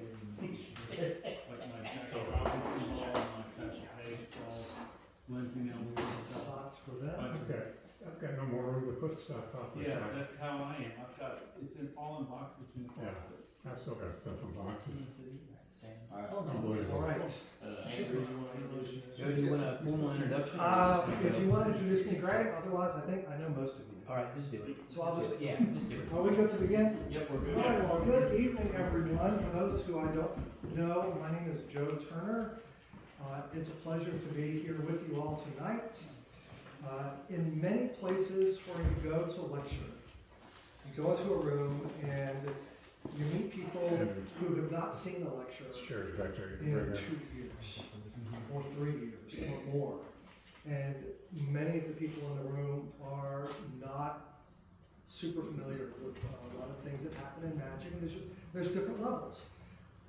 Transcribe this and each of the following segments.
Like my Jackie Robinson ball, my Satchel Paige ball, Lindsay Nelson stuff. Spots for them. I've got no more room to put stuff out there. Yeah, that's how I am. I've got, it's in all in boxes in the closet. I've still got stuff in boxes. All right. Andrew, you want to introduce? Joe, do you want a formal introduction? If you want to introduce me, great. Otherwise, I think I know most of you. All right, just do it. So I'll just, Yeah, just do it. are we good to begin? Yep, we're All good. right, well, good evening, everyone. For those who I don't know, my name is Joe Turner. It's a pleasure to be here with you all tonight. In many places where you go to lecture, you go into a room and you meet people who have not seen a lecture Sure, Director. in 2 years, or 3 years, or more. And many of the people in the room are not super familiar with a lot of things that happen in magic, and there's different levels.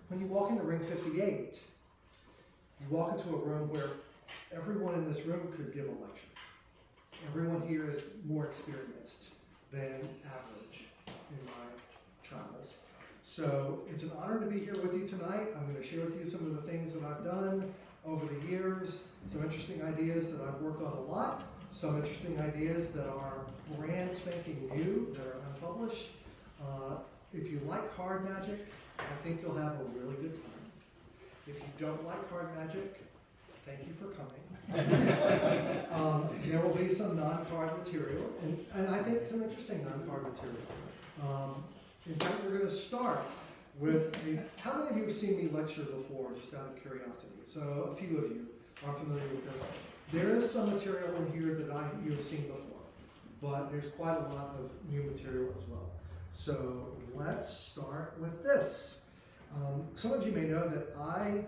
When you walk into Ring 58, you walk into a room where everyone in this room could give a lecture. Everyone here is more experienced than average in my travels. So it's an honor to be here with you tonight. I'm going to share with you some of the things that I've done over the years, some interesting ideas that I've worked on a lot, some interesting ideas that are brand spanking new, that are unpublished. If you like card magic, I think you'll have a really good time. If you don't like card magic, thank you for coming. There will be some non-card material, and I think some interesting non-card material. In fact, we're going to start with how many of you have seen me lecture before, just out of curiosity? So a few of you are familiar with this. There is some material in here that you have seen before, but there's quite a lot of new material as well. So let's start with this. Some of you may know that I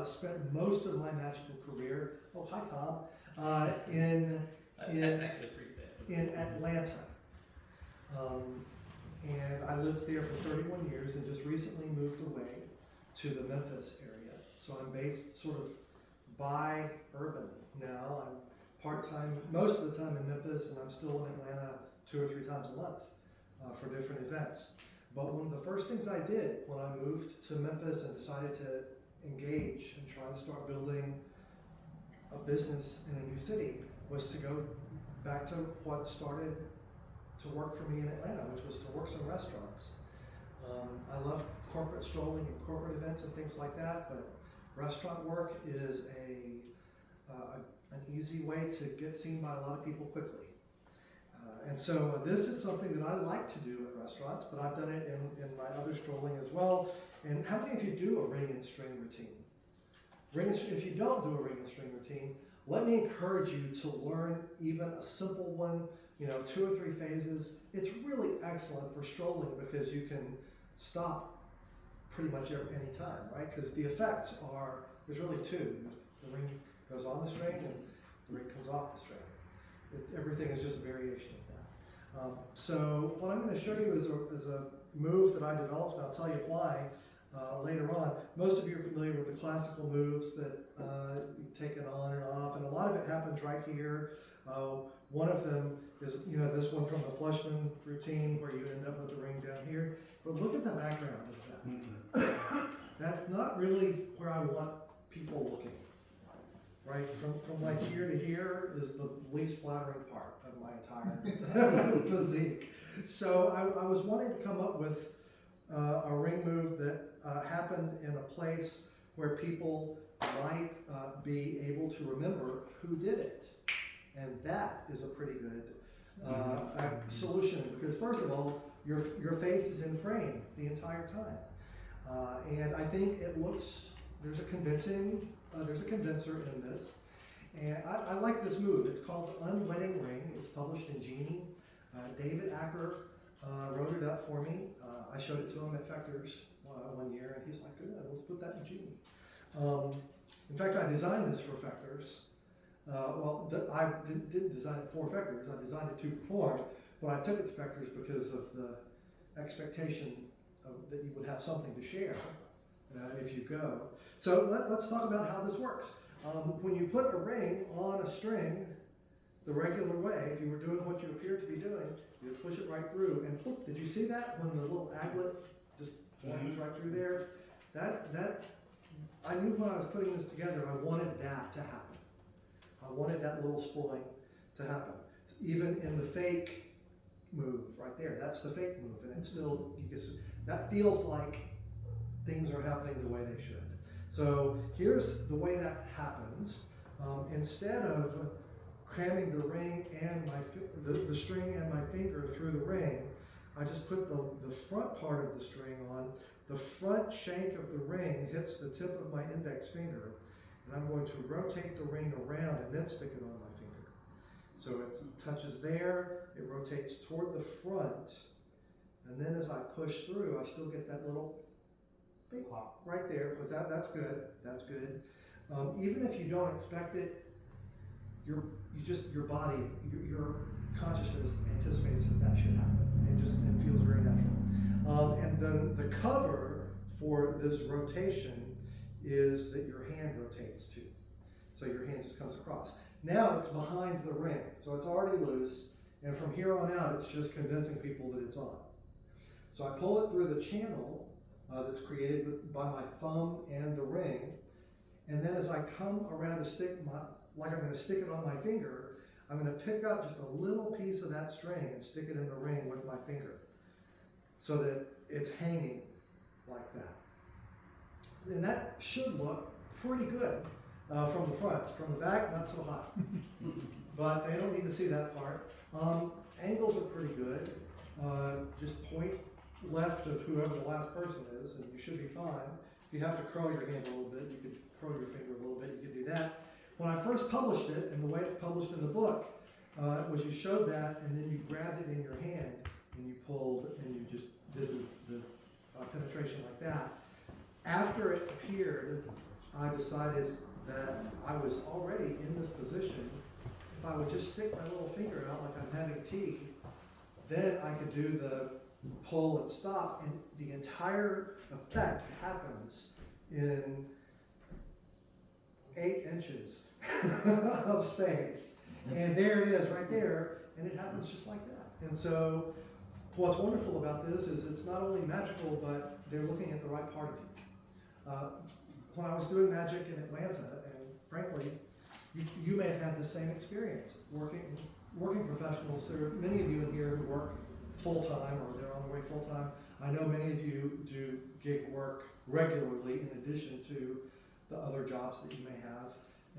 spent most of my magical career, oh hi Tom, in Atlanta. And I lived there for 31 years and just recently moved away to the Memphis area. So I'm based sort of bi-urban now. I'm part-time most of the time in Memphis, and I'm still in Atlanta 2 or 3 times a month for different events. But one of the first things I did when I moved to Memphis and decided to engage and try to start building a business in a new city was to go back to what started to work for me in Atlanta, which was to work some restaurants. I love corporate strolling and corporate events and things like that, but restaurant work is an easy way to get seen by a lot of people quickly. And so this is something that I like to do at restaurants, but I've done it in my other strolling as well. And how many of you do a ring and string routine? If you don't do a ring and string routine, let me encourage you to learn even a simple one, 2 or 3 phases. It's really excellent for strolling because you can stop pretty much any time, right? Because the effects there's really 2. The ring goes on the string and the ring comes off the string. Everything is just a variation of that. So what I'm going to show you is a move that I developed, and I'll tell you why later on. Most of you are familiar with the classical moves that you take it on and off, and a lot of it happens right here. One of them is, this one from the Flushman routine where you end up with the ring down here. But look at the background of that. That's not really where I want people looking. Right, from like here to here is the least flattering part of my entire physique. So I was wanting to come up with a ring move that happened in a place where people might be able to remember who did it. And that is a pretty good solution, because first of all, your face is in frame the entire time. And I think it looks, there's a condenser in this. And I like this move. It's called the Unwedding Ring. It's published in Genie. David Acker wrote it up for me. I showed it to him at Fechter's one year, and he's like, good, let's put that in Genie. In fact, I designed this for Fechter's. I didn't design it for Fechter's. I designed it to perform, but I took it to Fechter's because of the expectation that you would have something to share if you go. So let's talk about how this works. When you put a ring on a string the regular way, if you were doing what you appear to be doing, you push it right through, and whoop, did you see that when the little aglet just point was right through there. That, I knew when I was putting this together, I wanted that to happen. I wanted that little spooling to happen. Even in the fake move right there, that's the fake move, and it's still, you can see, that feels like things are happening the way they should. So here's the way that happens. Instead of cramming the ring and the string and my finger through the ring, I just put the front part of the string on. The front shank of the ring hits the tip of my index finger, and I'm going to rotate the ring around and then stick it on my finger. So it touches there, it rotates toward the front, and then as I push through, I still get that little big pop right there. With that's good. That's good. Even if you don't expect it, your body, your consciousness anticipates that should happen. It feels very natural. And then the cover for this rotation is that your hand rotates too. So your hand just comes across. Now it's behind the ring, so it's already loose, and from here on out, it's just convincing people that it's on. So I pull it through the channel that's created by my thumb and the ring, and then as I come around to stick like I'm going to stick it on my finger, I'm going to pick up just a little piece of that string and stick it in the ring with my finger, so that it's hanging like that. And that should look pretty good from the front. From the back, not so hot. But they don't need to see that part. Angles are pretty good. Just point left of whoever the last person is, and you should be fine. If you have to curl your hand a little bit, you could curl your finger a little bit, you could do that. When I first published it, and the way it's published in the book, was you showed that, and then you grabbed it in your hand, and you pulled, and you just did the penetration like that. After it appeared, I decided that I was already in this position. If I would just stick my little finger out like I'm having tea, then I could do the pull and stop, and the entire effect happens in 8 inches of space. And there it is right there, and it happens just like that. And so what's wonderful about this is it's not only magical, but they're looking at the right part of you. When I was doing magic in Atlanta, and frankly, you may have had the same experience. Working professionals, there are many of you in here who work full-time or they're on the way full-time. I know many of you do gig work regularly in addition to the other jobs that you may have,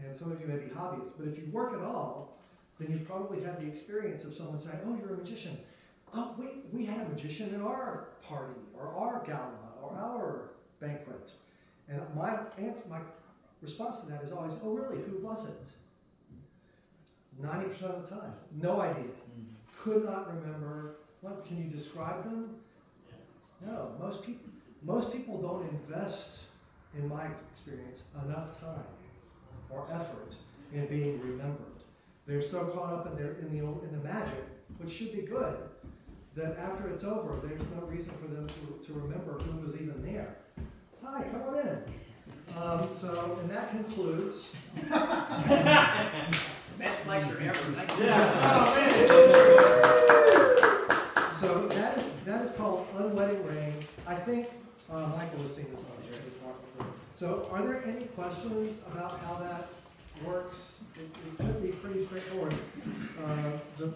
and some of you may be hobbyists, but if you work at all, then you've probably had the experience of someone saying, oh, you're a magician. Oh, wait, we had a magician in our party, or our gala, or our banquet. And my response to that is always, oh, really, who was it? 90% of the time, no idea. Could not remember. What, can you describe them? No, most people don't invest, in my experience, enough time or effort in being remembered. They're so caught up in the magic, which should be good, that after it's over, there's no reason for them to remember who was even there. Hi, come on in. And that concludes. Best lecture ever. Thank you. Yeah. So that is called Unwedding Ring. I think Michael has seen this on here. So are there any questions about how that works? It could be pretty straightforward. The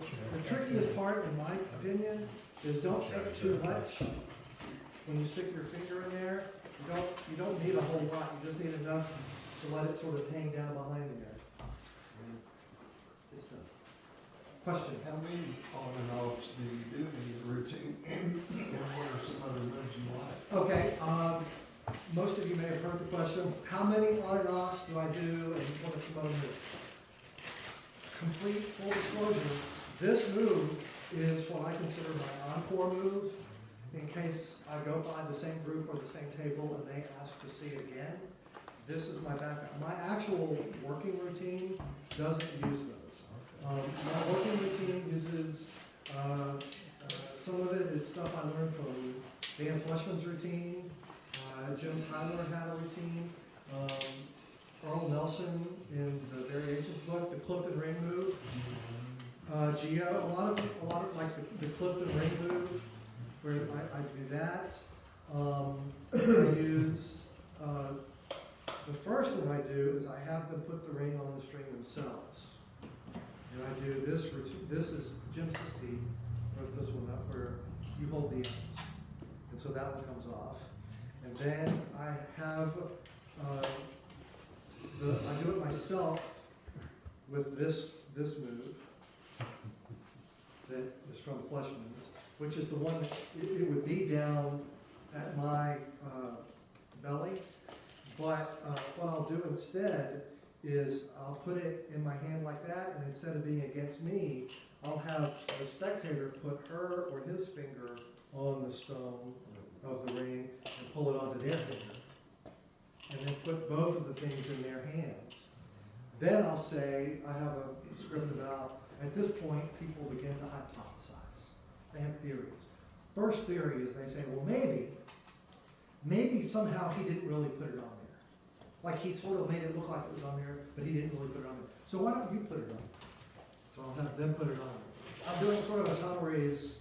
trickiest part, in my opinion, is don't take too much when you stick your finger in there. You don't need a whole lot. You just need enough to let it sort of hang down behind there. It's done. Question? How many on and offs do you do in your routine? And what are some other moves you like? Okay, most of you may have heard the question, how many on and offs do I do and what are some other moves? Complete full disclosure, this move is what I consider my encore move. In case I go by the same group or the same table and they ask to see it again, this is my backup. My actual working routine doesn't use those. My working routine uses, some of it is stuff I learned from Dan Fleshman's routine. Jim Tyler had a routine. Earl Nelson in the Variations book, the Clifton Ring move. Geo, a lot of like the Clifton Ring move, where I do that. I use, the first thing I do is I have them put the ring on the string themselves. And I do this routine. This is Jim Sisti, wrote this one up, where you hold the ends. And so that one comes off. And then I have, I do it myself with this move that is from Fleshman's, which is the one that it would be down at my belly. But what I'll do instead is I'll put it in my hand like that, and instead of being against me, I'll have the spectator put her or his finger on the stone of the ring and pull it onto their finger, and then put both of the things in their hands. Then I'll say, I have a script about, at this point, people begin to hypothesize. They have theories. First theory is they say, well, maybe somehow he didn't really put it on there. Like he sort of made it look like it was on there, but he didn't really put it on there. So why don't you put it on? So I'll have them put it on. I'm doing sort of a Tom Ray's,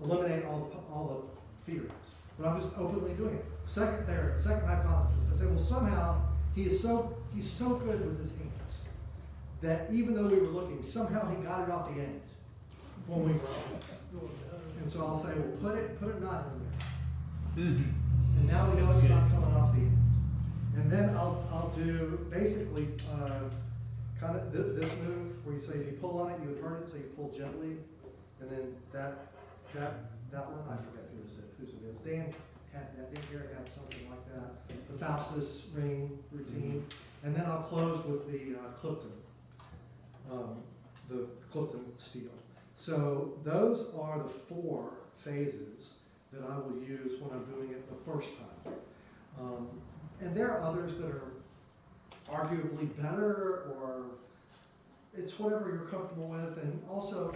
eliminate all the theories. But I'm just openly doing it. Second hypothesis, I say, well, somehow he's so good with his hands that even though we were looking, somehow he got it off the end when we were on. And so I'll say, well, put a knot in there. And now we know it's not coming off the end. And then I'll do basically kind of this move where you say if you pull on it, you would hurt it, so you pull gently. And then that one, I forget whose it is. Dan Garrett had something like that. The Faustus ring routine. And then I'll close with the Clifton steel. So those are the 4 phases that I will use when I'm doing it the first time. And there are others that are arguably better, or it's whatever you're comfortable with, and also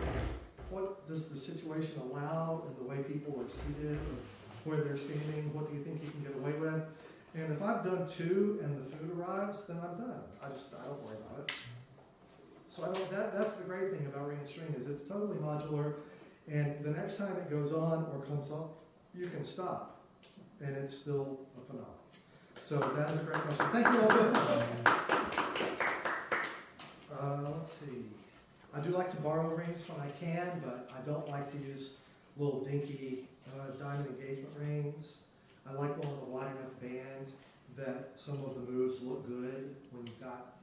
what does the situation allow and the way people are seated, or where they're standing, what do you think you can get away with? And if I've done 2 and the food arrives, then I'm done. I don't worry about it. So that's the great thing about ring and string is it's totally modular, and the next time it goes on or comes off, you can stop, and it's still a phenomenon. So that is a great question. Thank you all very much. Let's see. I do like to borrow rings when I can, but I don't like to use little dinky diamond engagement rings. I like one with a wide enough band that some of the moves look good when you've got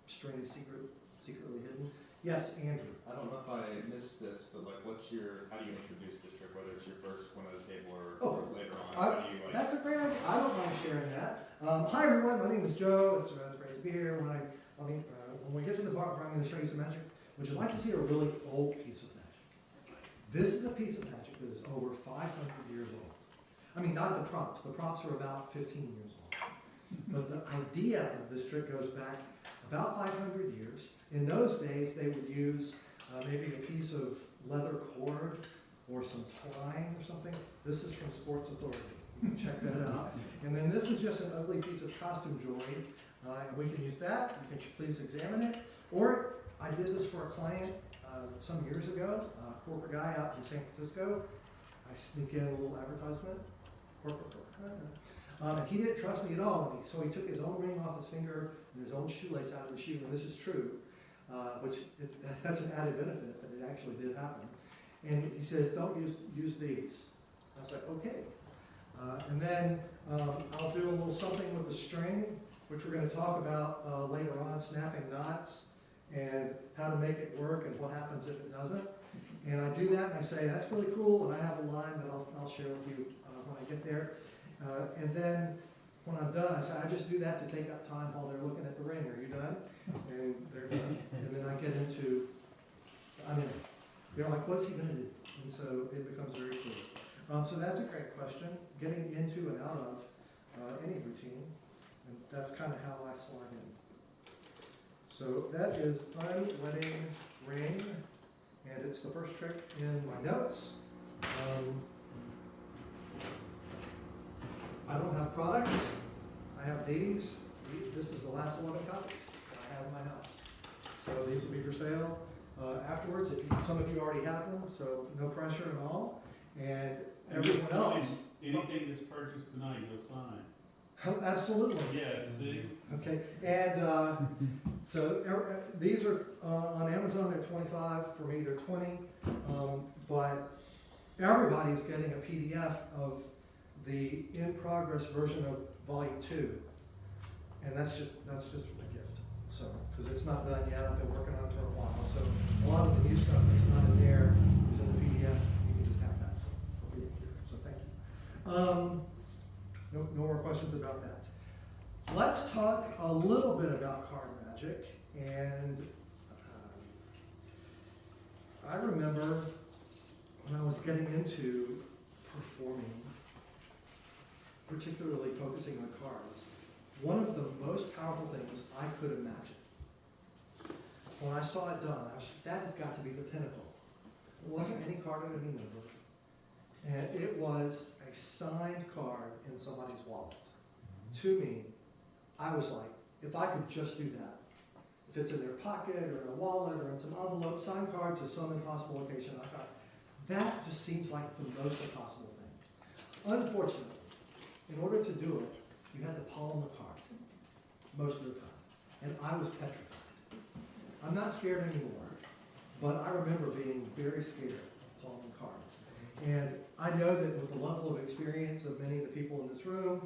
string secretly hidden. Yes, Andrew. I don't know if I missed this, but like, how do you introduce this trick? Whether it's your first one at the table or later on, how do you like? That's a great idea. I don't mind sharing that. Hi everyone, my name is Joe. It's great to be here. When we get to the bar, I'm going to show you some magic. Would you like to see a really old piece of magic? This is a piece of magic that is over 500 years old. I mean, not the props. The props are about 15 years old. But the idea of this trick goes back about 500 years. In those days, they would use maybe a piece of leather cord or some twine or something. This is from Sports Authority. You can check that out. And then this is just an ugly piece of costume jewelry. And we can use that. You can please examine it. Or I did this for a client some years ago, a corporate guy out in San Francisco. I sneak in a little advertisement. And he didn't trust me at all. So he took his own ring off his finger and his own shoelace out of the shoe. And this is true, that's an added benefit that it actually did happen. And he says, don't use these. I was like, okay. And then I'll do a little something with the string, which we're going to talk about later on, snapping knots and how to make it work and what happens if it doesn't. And I do that and I say, that's really cool, and I have a line that I'll share with you when I get there. And then when I'm done, I say, I just do that to take up time while they're looking at the ring. Are you done? And they're done. And then I get into, they're like, what's he going to do? And so it becomes very clear. So that's a great question, getting into and out of any routine. And that's kind of how I slide in. So that is Fun Wedding Ring. And it's the first trick in my notes. I don't have products. I have these. This is the last 11 copies that I have in my house. So these will be for sale. afterwards. Some of you already have them, so no pressure at all. And everyone else, Anything that's purchased tonight, you'll sign. absolutely. Yes, see? Okay, and so these are on Amazon. They're $25. For me, they're $20. But everybody's getting a PDF of the in-progress version of Volume 2, and that's just a gift. So, because it's not done yet, I've been working on it for a while. So a lot of the new stuff that's not in there is in the PDF. You can just have that for being here. So thank you. No more questions about that. Let's talk a little bit about card magic. And I remember when I was getting into performing, particularly focusing on cards, one of the most powerful things I could imagine. When I saw it done, that has got to be the pinnacle. It wasn't any card under any number, and it was a signed card in somebody's wallet. To me, I was like, if I could just do that, if it's in their pocket or in a wallet or in some envelope, signed card to some impossible location, I thought, that just seems like the most impossible thing. Unfortunately, in order to do it, you had to palm the card most of the time, and I was petrified. I'm not scared anymore, but I remember being very scared of palming cards. And I know that with the level of experience of many of the people in this room,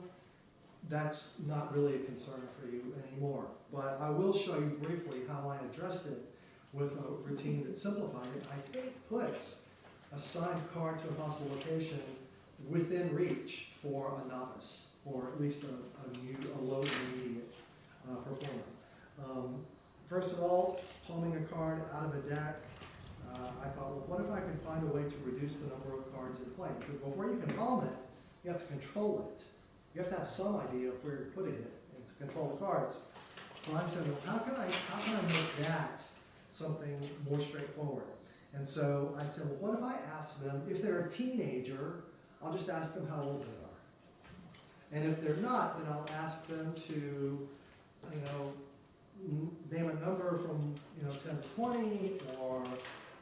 that's not really a concern for you anymore. But I will show you briefly how I addressed it with a routine that simplified it. I think puts a signed card to a possible location within reach for a novice, or at least a low intermediate performer. First of all, palming a card out of a deck, I thought, well, what if I could find a way to reduce the number of cards in play? Because before you can palm it, you have to control it. You have to have some idea of where you're putting it and to control the cards. So I said, well, how can I make that something more straightforward? And so I said, well, what if I ask them, if they're a teenager, I'll just ask them how old they are. And if they're not, then I'll ask them to, name a number from 10 to 20, or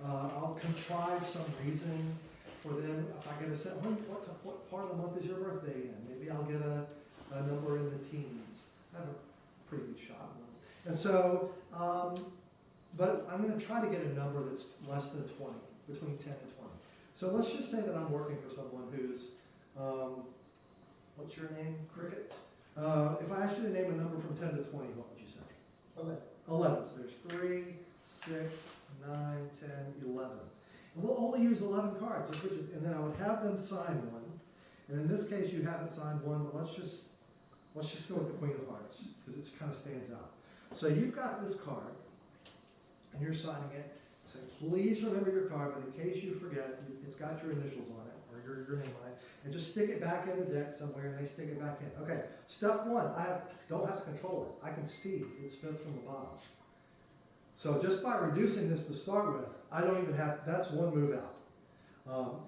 I'll contrive some reason for them. If I get a set, what part of the month is your birthday in? Maybe I'll get a number in the teens. I have a pretty good shot. And so, but I'm going to try to get a number that's less than 20, between 10 and 20. So let's just say that I'm working for someone who's, what's your name? Cricket? If I asked you to name a number from 10 to 20, what would you say? 11. So there's 3, 6, 9, 10, 11. And we'll only use 11 cards, and then I would have them sign one. And in this case, you haven't signed one, but let's just go with the Queen of Hearts, because it kind of stands out. So you've got this card, and you're signing it. Say, please remember your card, but in case you forget, it's got your initials on it, or your name on it, and just stick it back in the deck somewhere, and they stick it back in. Okay, step one, don't have to control it. I can see it's fifth from the bottom. So just by reducing this to start with, I don't even have, that's one move out.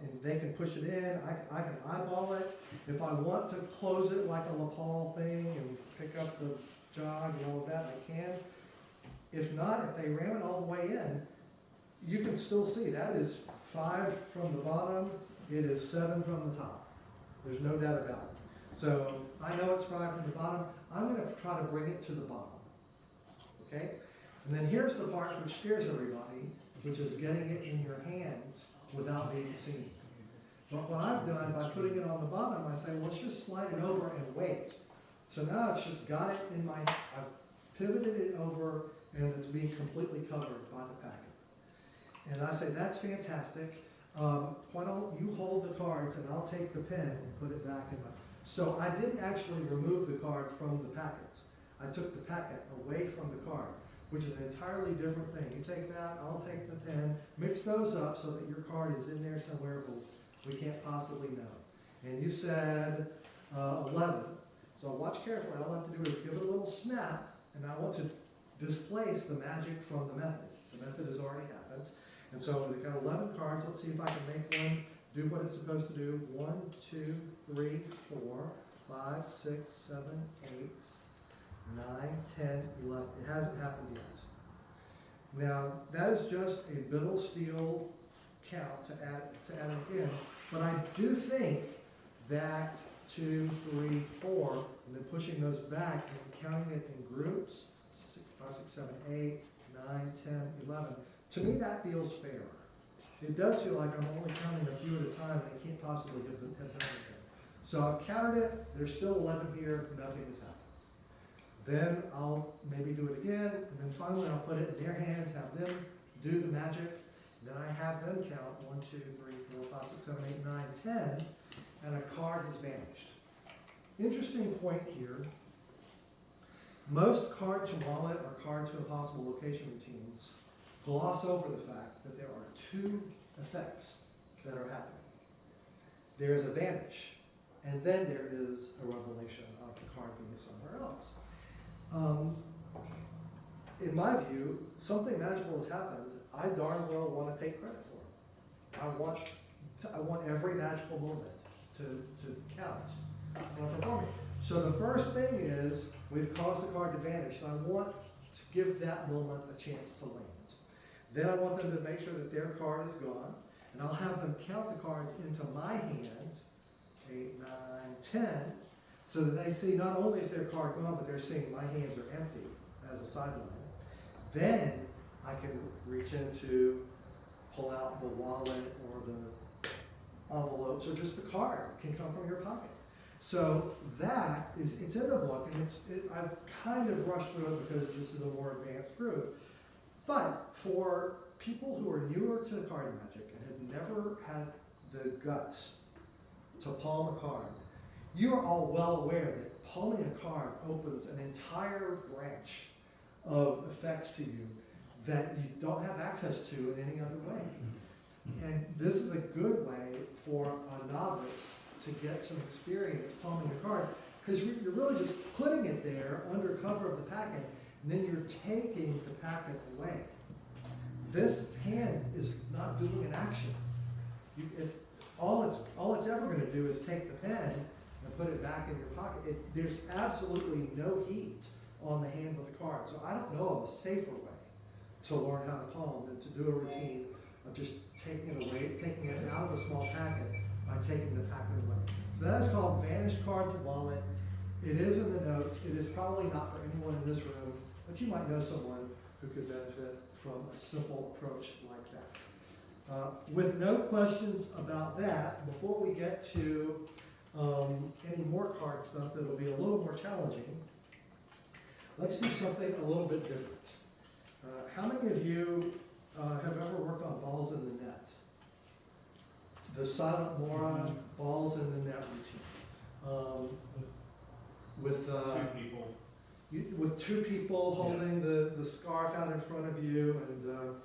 And they can push it in, I can eyeball it. If I want to close it like a lapel thing and pick up the jog and all of that, I can. If not, if they ram it all the way in, you can still see that is 5 from the bottom, it is 7 from the top. There's no doubt about it. So I know it's 5 from the bottom, I'm going to try to bring it to the bottom. Okay? And then here's the part which scares everybody, which is getting it in your hand without being seen. But what I've done by putting it on the bottom, I say, well, let's just slide it over and wait. So now it's just got it in my, I've pivoted it over, and it's being completely covered by the packet. And I say, that's fantastic. Why don't you hold the cards and I'll take the pen and put it back in my... So I didn't actually remove the card from the packet. I took the packet away from the card, which is an entirely different thing. You take that, I'll take the pen, mix those up so that your card is in there somewhere, but we can't possibly know. And you said 11. So watch carefully. All I have to do is give it a little snap, and I want to displace the magic from the method. The method has already happened. And so we've got 11 cards. Let's see if I can make one do what it's supposed to do. 1, 2, 3, 4, 5, 6, 7, 8, 9, 10, 11. It hasn't happened yet. Now, that is just a Biddle steel count to add it in, but I do think that 2, 3, 4, and then pushing those back and counting it in groups, 5, 6, 7, 8, 9, 10, 11, to me that feels fair. It does feel like I'm only counting a few at a time and I can't possibly have done anything. So I've counted it, there's still 11 here, nothing has happened. Then I'll maybe do it again, and then finally I'll put it in their hands, have them do the magic. Then I have them count 1, 2, 3, 4, 5, 6, 7, 8, 9, 10, and a card has vanished. Interesting point here. Most card to wallet or card to impossible location routines gloss over the fact that there are 2 effects that are happening. There is a vanish, and then there is a revelation of the card being somewhere else. In my view, something magical has happened. I darn well want to take credit for it. I want every magical moment to count when I'm performing. So the first thing is we've caused the card to vanish, and I want to give that moment a chance to land. Then I want them to make sure that their card is gone, and I'll have them count the cards into my hand, 8, 9, 10, so that they see not only is their card gone, but they're seeing my hands are empty as a sideline. Then I can reach into, pull out the wallet or the envelopes, or just the card can come from your pocket. So that is, it's in the book, and I've kind of rushed through it because this is a more advanced group. But for people who are newer to card magic and have never had the guts to palm a card, you are all well aware that palming a card opens an entire branch of effects to you that you don't have access to in any other way. And this is a good way for a novice to get some experience palming a card, because you're really just putting it there under cover of the packet, and then you're taking the packet away. This hand is not doing an action. All it's ever going to do is take the pen and put it back in your pocket. There's absolutely no heat on the hand with the card. So I don't know of a safer way to learn how to palm than to do a routine of just taking it away, taking it out of a small packet by taking the packet away. So that is called vanished card to wallet. It is in the notes. It is probably not for anyone in this room, but you might know someone who could benefit from a simple approach like that. With no questions about that, before we get to any more card stuff that will be a little more challenging, let's do something a little bit different. How many of you have ever worked on balls in the net? The silent Mora balls in the net routine. With 2 people. with 2 people holding the scarf out in front of you, and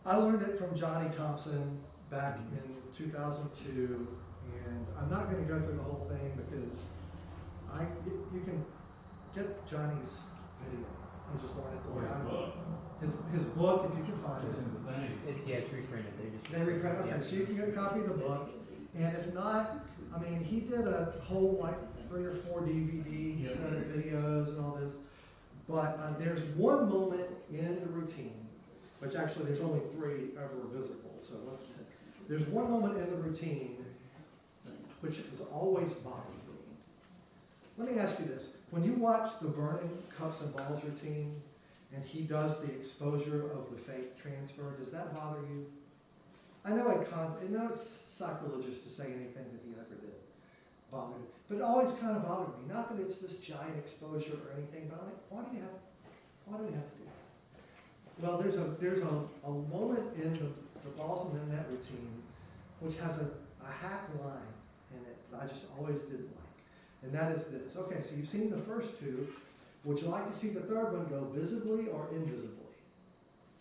I learned it from Johnny Thompson back in 2002, and I'm not going to go through the whole thing because you can get Johnny's video and just learn it the way I learned. His book, if you can find it. Yeah, it's reprinted. They reprint. Okay, so you can get a copy of the book, and if not, I mean, he did a whole 3 or 4 DVD set of videos and all this. But there's one moment in the routine, which actually there's only 3 ever visible. So there's one moment in the routine which has always bothered me. Let me ask you this: when you watch the Vernon Cups and Balls routine, and he does the exposure of the fake transfer, does that bother you? I know it's sacrilegious to say anything that he ever did bothered me, but it always kind of bothered me. Not that it's this giant exposure or anything, but I'm like, why do we have to do that? Well, there's a moment in the balls in the net routine which has a hack line in it that I just always didn't like, and that is this. Okay, so you've seen the first 2. Would you like to see the third one go visibly or invisibly?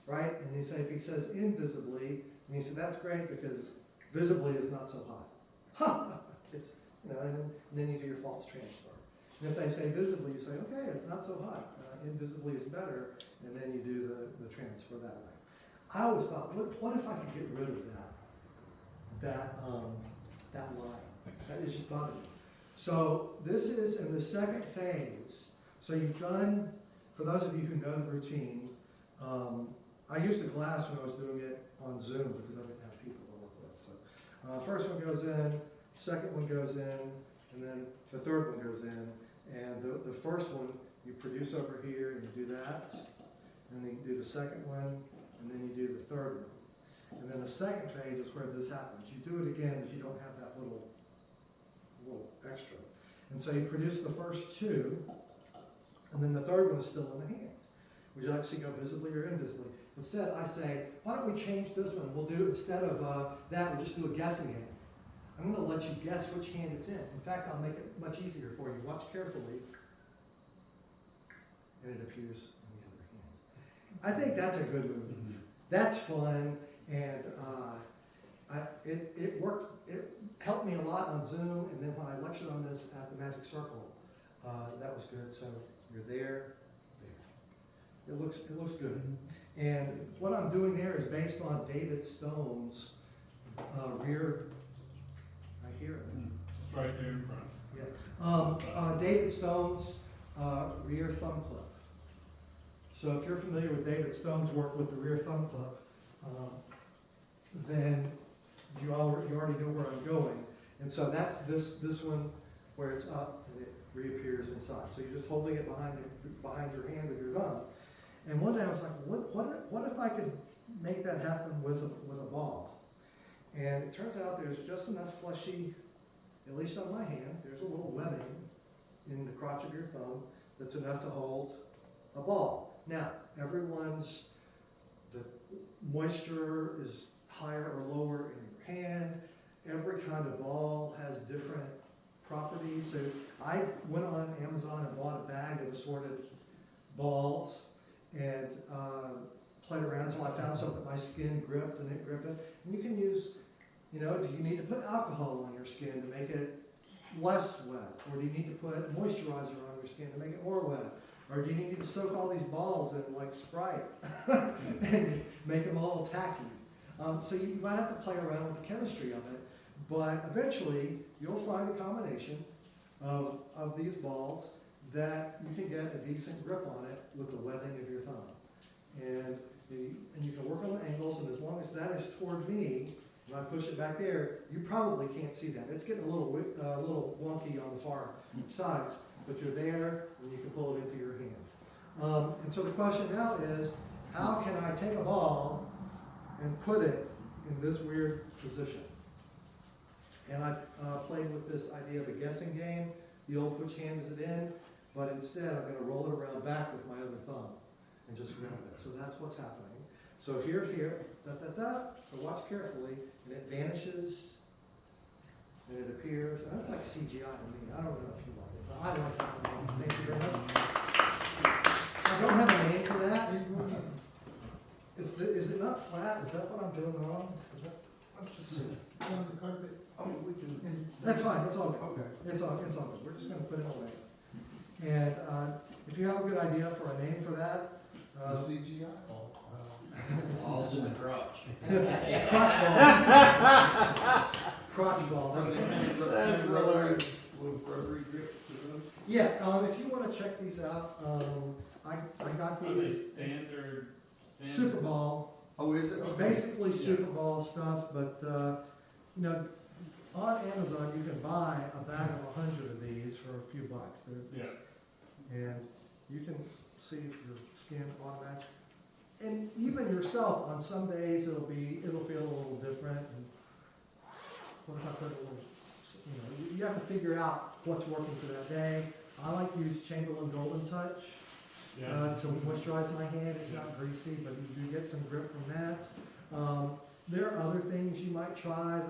Right? And you say, if he says invisibly, and you say that's great because visibly is not so hot. Ha! It's, and then you do your false transfer. And if they say visibly, you say, okay, it's not so hot. Invisibly is better, and then you do the transfer that way. I always thought, what if I could get rid of that line? That is just bothering me. So this is in the second phase. So you've done, for those of you who know the routine, I used a glass when I was doing it on Zoom because I didn't have people to work with. So first one goes in, second one goes in, and then the third one goes in. And the first one you produce over here, and you do that, and then you do the second one, and then you do the third one. And then the second phase is where this happens. You do it again, but you don't have that little extra. And so you produce the first two, and then the third one is still in the hand. Would you like to see go visibly or invisibly? Instead, I say, why don't we change this one? We'll do, instead of that, we'll just do a guessing game. I'm going to let you guess which hand it's in. In fact, I'll make it much easier for you. Watch carefully. And it appears in the other hand. I think that's a good move. That's fun, and it worked. It helped me a lot on Zoom, and then when I lectured on this at the Magic Circle, that was good. So you're there. It looks good. And what I'm doing there is based on David Stone's rear. I hear it. It's right there in front. Yeah. David Stone's rear thumb clip. So if you're familiar with David Stone's work with the rear thumb clip, then you already know where I'm going. And so that's this one where it's up and it reappears inside. So you're just holding it behind your hand with your thumb. And one day I was like, what if I could make that happen with a ball? And it turns out there's just enough fleshy, at least on my hand, there's a little webbing in the crotch of your thumb that's enough to hold a ball. Now, the moisture is higher or lower in your hand. Every kind of ball has different properties. So I went on Amazon and bought a bag of assorted balls and played around until I found something that my skin gripped and it gripped it. And you can use, do you need to put alcohol on your skin to make it less wet? Or do you need to put moisturizer on your skin to make it more wet? Or do you need to soak all these balls in like Sprite and make them all tacky? So you might have to play around with the chemistry of it, but eventually you'll find a combination of these balls that you can get a decent grip on it with the webbing of your thumb. And you can work on the angles, and as long as that is toward me, when I push it back there, you probably can't see that. It's getting a little wonky on the far sides, but you're there and you can pull it into your hand. And so the question now is, how can I take a ball and put it in this weird position? And I played with this idea of a guessing game, the old which hand is it in, but instead I'm going to roll it around back with my other thumb and just grab it. So that's what's happening. So here, so watch carefully, and it vanishes, and it appears. And that's like CGI to me. I don't know if you like it, but I like it. Thank you very much. I don't have a name for that. Is it not flat? Is that what I'm doing wrong? I'm just sitting on the carpet. Oh, we can. That's fine. It's all good. Okay. It's all good. We're just going to put it away. And if you have a good idea for a name for that, The CGI? Balls in the crotch. crotch ball. Crotch ball. That's hilarious. Little rubbery grip to them. Yeah, if you want to check these out, I got Are they these standard? Super Ball, Oh, is it? basically Super Ball stuff, but on Amazon you can buy a bag of 100 of these for a few bucks. Yeah. And you can see if your skin automatic. And even yourself, on some days it'll feel a little different. And what if I put a little, you have to figure out what's working for that day. I like to use Chamberlain Golden Touch to moisturize my hand. It's not greasy, but you do get some grip from that. There are other things you might try.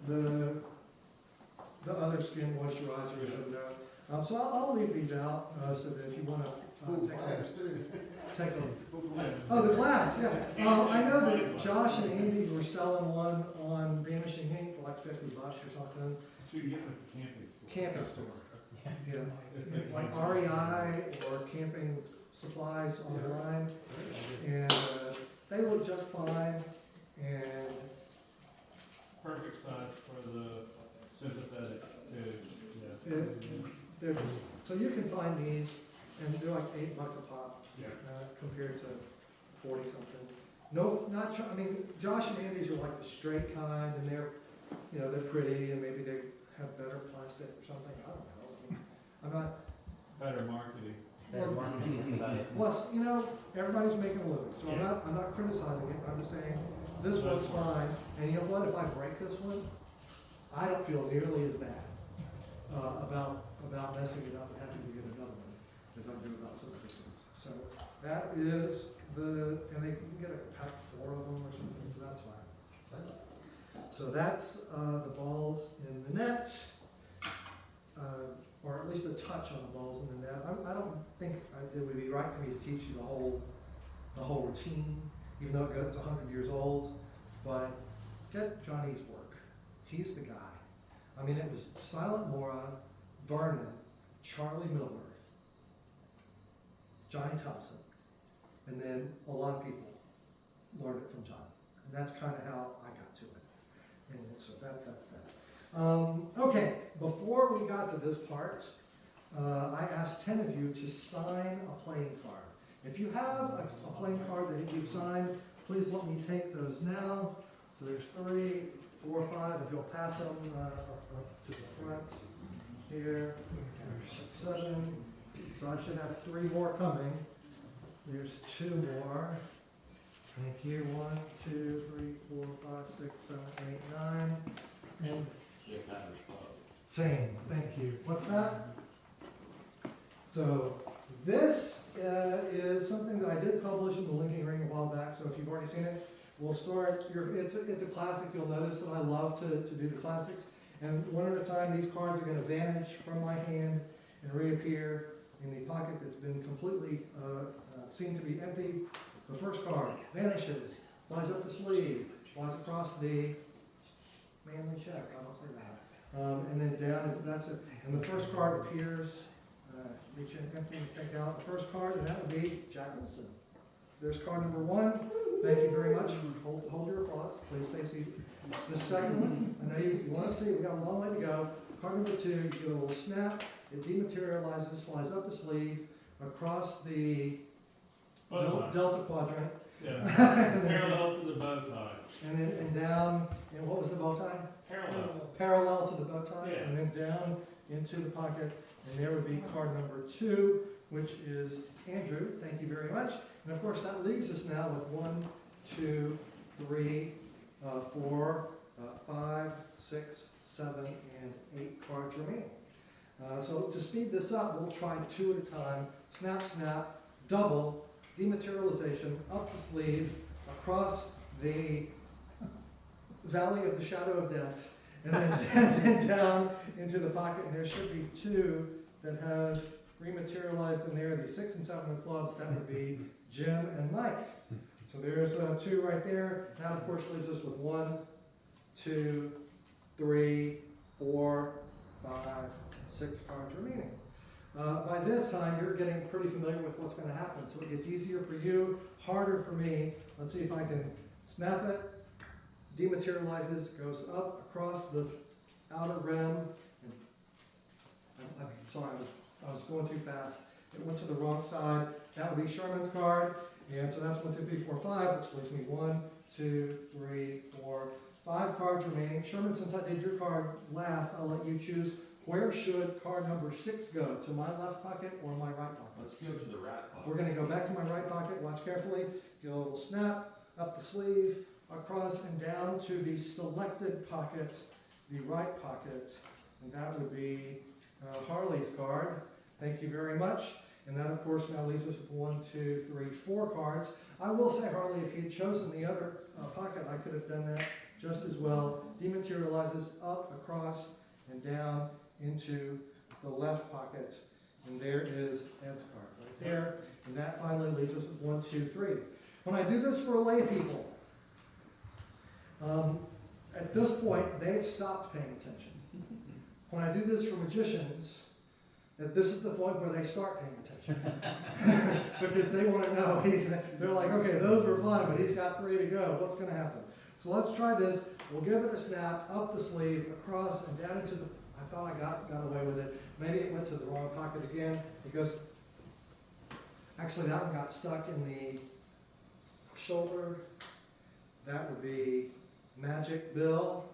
The other skin moisturizers and so I'll leave these out so that if you want to take a look. Oh, the glass, yeah. I know that Josh and Andy were selling one on Vanishing Ink for like $50 or something. So you can get them at the camping store. Camping store. Yeah. Like REI or camping supplies online. And they look just fine. And Perfect size for the sympathetics too. so you can find these, and they're like $8 a pop Yeah. compared to 40 something. No, not, I mean, Josh and Andy's are like the straight kind, and they're, you know, they're pretty, and maybe they have better plastic or something, I don't know. I mean, I'm not, Better marketing. Better marketing, that's about it. plus, you know, everybody's making a living, so I'm not criticizing it, I'm just saying, this one's fine, and you know what, if I break this one, I don't feel nearly as bad, about messing it up and having to get another one, as I do about some other things. So, that is and you can get a pack 4 of them or something, so that's fine. So that's, the balls in the net, or at least a touch on the balls in the net. I don't think it would be right for me to teach you the whole routine, even though it's 100 years old, but get Johnny's work. He's the guy. I mean, it was Silent Mora, Vernon, Charlie Miller, Johnny Thompson, and then a lot of people learned it from Johnny. And that's kind of how I got to it. And so that's that. Okay, before we got to this part, I asked 10 of you to sign a playing card. If you have a playing card that you've signed, please let me take those now. So there's 3, 4, 5. If you'll pass them up to the front here. There's 6, 7. So I should have 3 more coming. There's 2 more. Thank you. 1, 2, 3, 4, 5, 6, 7, 8, 9. And same. Thank you. What's that? So this is something that I did publish in the Linking Ring a while back. So if you've already seen it, we'll start. It's a classic. You'll notice that I love to do the classics. And one at a time, these cards are going to vanish from my hand and reappear in the pocket that's been completely seen to be empty. The first card vanishes, flies up the sleeve, flies across the manly chest. I don't say that. And then down. That's it. And the first card appears. Reach in empty and take out the first card, and that would be Jack Wilson. There's card number 1. Thank you very much. Hold your applause. Please stay seated. The second one, I know you want to see, we got a long way to go. Card number 2, you get a little snap. It dematerializes, flies up the sleeve, across the delta quadrant. Yeah, parallel to the bow tie. And down, and what was the bow tie? Parallel. Parallel to the bow tie, Yeah. and then down into the pocket. And there would be card number 2, which is Andrew. Thank you very much. And of course, that leaves us now with 1, 2, 3, 4, 5, 6, 7, and 8 cards remaining. So to speed this up, we'll try 2 at a time. Snap, snap, double, dematerialization, up the sleeve, across the valley of the shadow of death, and then down into the pocket. And there should be 2 that have rematerialized in there. The 6 and 7 of clubs, that would be Jim and Mike. So there's 2 right there. That, of course, leaves us with 1, 2, 3, 4, 5, 6 cards remaining. By this time, you're getting pretty familiar with what's going to happen. So it gets easier for you, harder for me. Let's see if I can snap it. Dematerializes, goes up across the outer rim. I'm sorry, I was going too fast. It went to the wrong side. That would be Sherman's card. And so that's 1, 2, 3, 4, 5, which leaves me 1, 2, 3, 4, 5 cards remaining. Sherman, since I did your card last, I'll let you choose. Where should card number 6 go? To my left pocket or my right pocket? Let's go to the right pocket. We're going to go back to my right pocket. Watch carefully. Get a little snap up the sleeve, across and down to the selected pocket, the right pocket. And that would be Harley's card. Thank you very much. And that, of course, now leaves us with 1, 2, 3, 4 cards. I will say, Harley, if you had chosen the other pocket, I could have done that just as well. Dematerializes up, across, and down into the left pocket. And there is Ed's card right there. And that finally leaves us with 1, 2, 3. When I do this for lay people, at this point, they've stopped paying attention. When I do this for magicians, this is the point where they start paying attention. Because they want to know. They're like, okay, those were fine, but he's got 3 to go. What's going to happen? So let's try this. We'll give it a snap, up the sleeve, across, and down into the... I thought I got away with it. Maybe it went to the wrong pocket again. It goes... Actually, that one got stuck in the shoulder. That would be Magic Bill.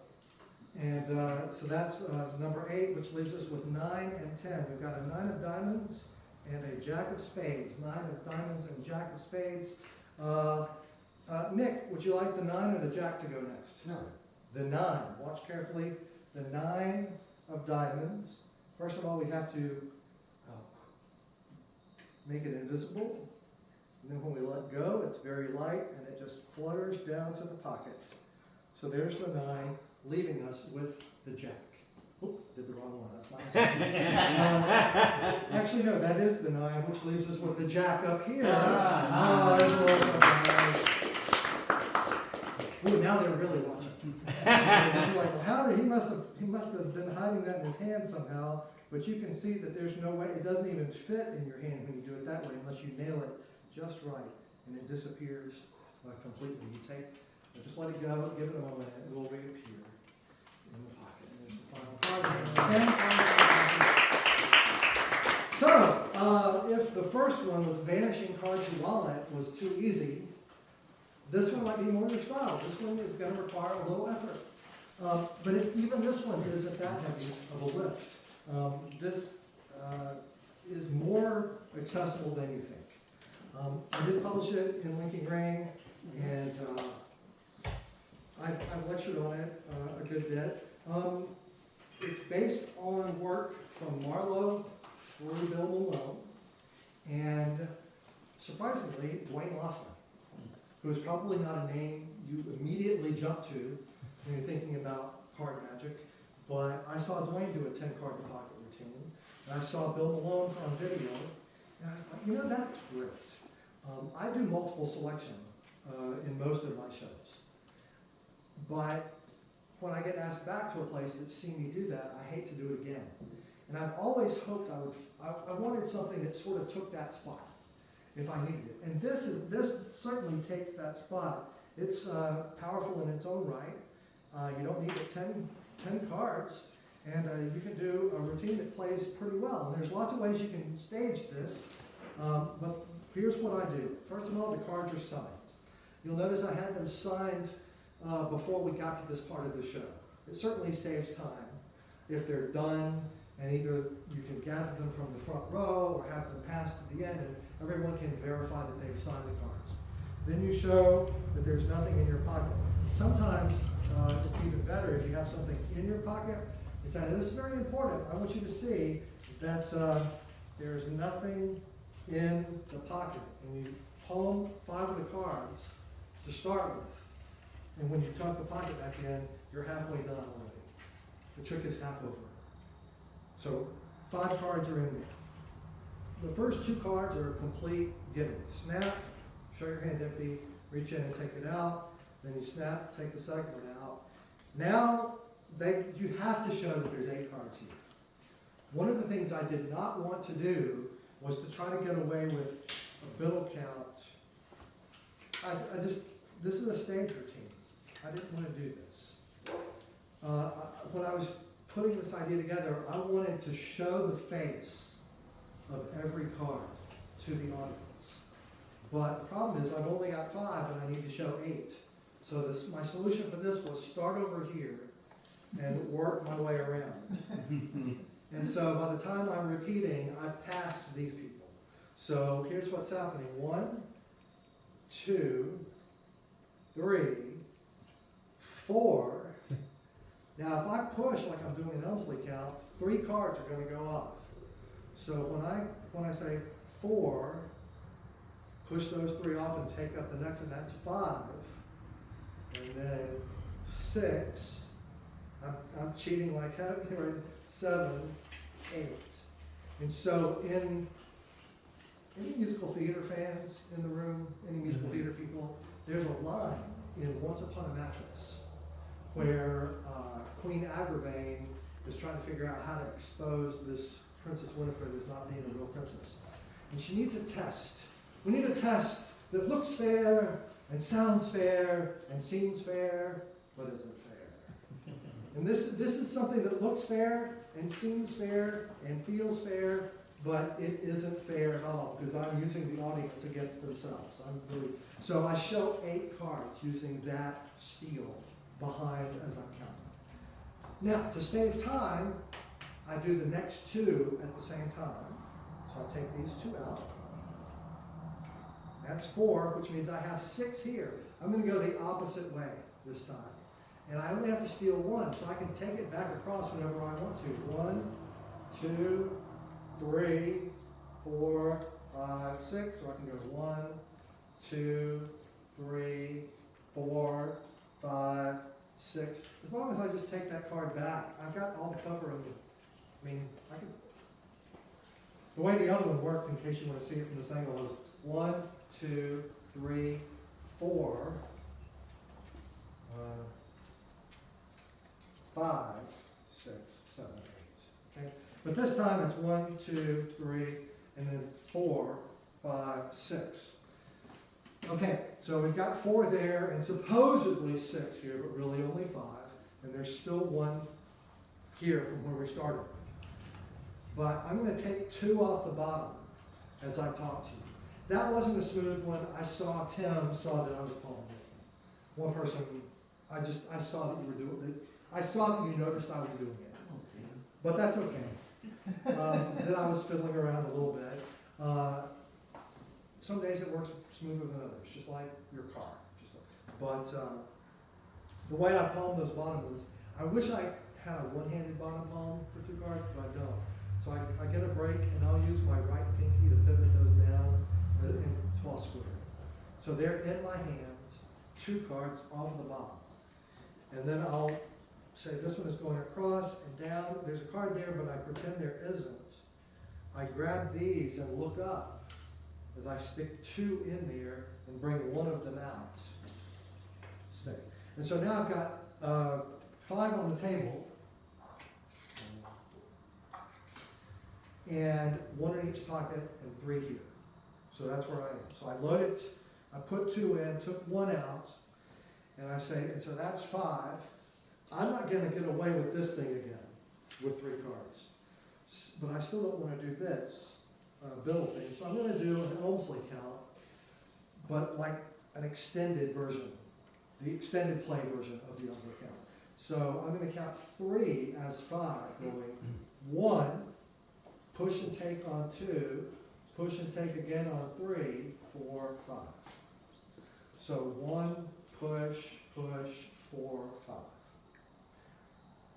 And so that's number 8, which leaves us with 9 and 10. We've got a 9 of diamonds and a jack of spades. 9 of diamonds and jack of spades. Nick, would you like the 9 or the jack to go next? No. The 9. Watch carefully. The 9 of diamonds. First of all, we have to make it invisible. And then when we let go, it's very light and it just flutters down to the pockets. So there's the 9, leaving us with the jack. Oop, did the wrong one. That's my mistake. Actually, no, that is the 9, which leaves us with the jack up here. Ooh, now they're really watching. They're like, well, how did he must have been hiding that in his hand somehow. But you can see that there's no way, it doesn't even fit in your hand when you do it that way unless you nail it just right, and it disappears completely. You just let it go, give it a moment, and it will reappear in the pocket. And there's the final card. So, if the first one with vanishing card to wallet was too easy, this one might be more your style. This one is going to require a little effort. But even this one isn't that heavy of a lift. This is more accessible than you think. I did publish it in Linking Grain, and I've lectured on it a good bit. It's based on work from Marlowe through Bill Malone, and surprisingly, Dwayne Laughlin, who is probably not a name you immediately jump to when you're thinking about card magic. But I saw Dwayne do a 10-card pocket routine, and I saw Bill Malone on video, and I thought, that's great. I do multiple selection in most of my shows, but when I get asked back to a place that's seen me do that, I hate to do it again. And I've always hoped I wanted something that sort of took that spot if I needed it. And this certainly takes that spot. It's powerful in its own right. You don't need 10 cards, and you can do a routine that plays pretty well. And there's lots of ways you can stage this, but here's what I do. First of all, the cards are signed. You'll notice I had them signed before we got to this part of the show. It certainly saves time if they're done, and either you can gather them from the front row or have them passed to the end, and everyone can verify that they've signed the cards. Then you show that there's nothing in your pocket. Sometimes it's even better if you have something in your pocket. It's that this is very important. I want you to see that there's nothing in the pocket. And you palm 5 of the cards to start with. And when you tuck the pocket back in, you're halfway done already. The trick is half over. So 5 cards are in there. The first 2 cards are a complete gimme. Snap, show your hand empty, reach in and take it out. Then you snap, take the second one out. Now, you have to show that there's 8 cards here. One of the things I did not want to do was to try to get away with a bill count. This is a stage routine. I didn't want to do this. When I was putting this idea together, I wanted to show the face of every card to the audience. But the problem is I've only got 5 and I need to show 8. So my solution for this was start over here and work my way around. And so by the time I'm repeating, I've passed these people. So here's what's happening. 1, 2, 3, 4. Now if I push like I'm doing an Elmsley count, 3 cards are going to go off. So when I say 4, push those 3 off and take up the next one, that's 5. And then 6, I'm cheating like heck, right? 7, 8. And so any musical theater fans in the room, any musical theater people, there's a line in Once Upon a Mattress where Queen Agravain is trying to figure out how to expose this Princess Winifred as not being a real princess. And she needs a test. We need a test that looks fair and sounds fair and seems fair, but isn't fair. And this is something that looks fair and seems fair and feels fair, but it isn't fair at all because I'm using the audience against themselves. So I show 8 cards using that steal behind as I'm counting. Now, to save time, I do the next 2 at the same time. So I take these 2 out. That's 4, which means I have 6 here. I'm going to go the opposite way this time. And I only have to steal 1, so I can take it back across whenever I want to. 1, 2, 3, 4, 5, 6. So I can go 1, 2, 3, 4, 5, 6. As long as I just take that card back, I've got all the cover of it. I mean, I can. The way the other one worked, in case you want to see it from this angle, was 1, 2, 3, 4, 5, 6, 7, 8. Okay? But this time it's 1, 2, 3, and then 4, 5, 6. Okay, so we've got 4 there, and supposedly 6 here, but really only 5. And there's still 1 here from where we started. But I'm going to take 2 off the bottom as I talk to you. That wasn't a smooth one. I saw Tim saw that I was palming it. One person, I saw that you were doing it. I saw that you noticed I was doing it. But that's okay. Then I was fiddling around a little bit. Some days it works smoother than others, just like your car. But the way I palm those bottom ones, I wish I had a one-handed bottom palm for 2 cards, but I don't. So I get a break, and I'll use my right pinky to pivot those down in small square. So they're in my hands, 2 cards off the bottom. And then I'll say this one is going across and down. There's a card there, but I pretend there isn't. I grab these and look up as I stick 2 in there and bring one of them out. Stay. And so now I've got 5 on the table. And 1 in each pocket and 3 here. So that's where I am. So I load it, I put 2 in, took 1 out, and I say, and so that's 5. I'm not going to get away with this thing again with 3 cards. But I still don't want to do this bill thing. So I'm going to do an Elmsley count, but like an extended version, the extended play version of the Elmsley count. So I'm going to count 3 as 5, going 1, push and take on 2, push and take again on 3, 4, 5. So 1, push, push, 4, 5.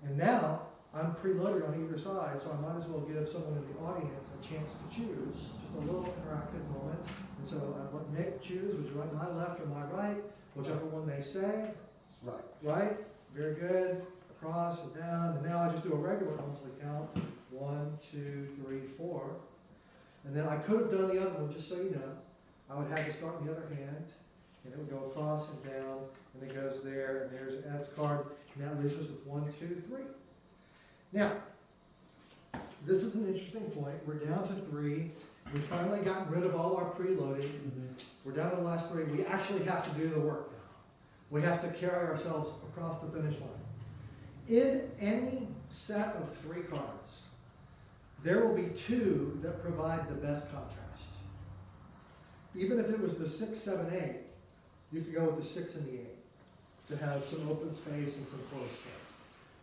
And now I'm preloaded on either side, so I might as well give someone in the audience a chance to choose, just a little interactive moment. And so I let Nick choose, would you like my left or my right? Whichever one they say. Right. Right? Very good. Across and down. And now I just do a regular Elmsley count. 1, 2, 3, 4. And then I could have done the other one, just so you know. I would have to start in the other hand, and it would go across and down, and it goes there, and there's an adds card. Now it leaves us with 1, 2, 3. Now, this is an interesting point. We're down to 3. We finally got rid of all our preloading. We're down to the last 3. We actually have to do the work now. We have to carry ourselves across the finish line. In any set of 3 cards, there will be 2 that provide the best contrast. Even if it was the 6, 7, 8, you could go with the 6 and the 8 to have some open space and some closed space.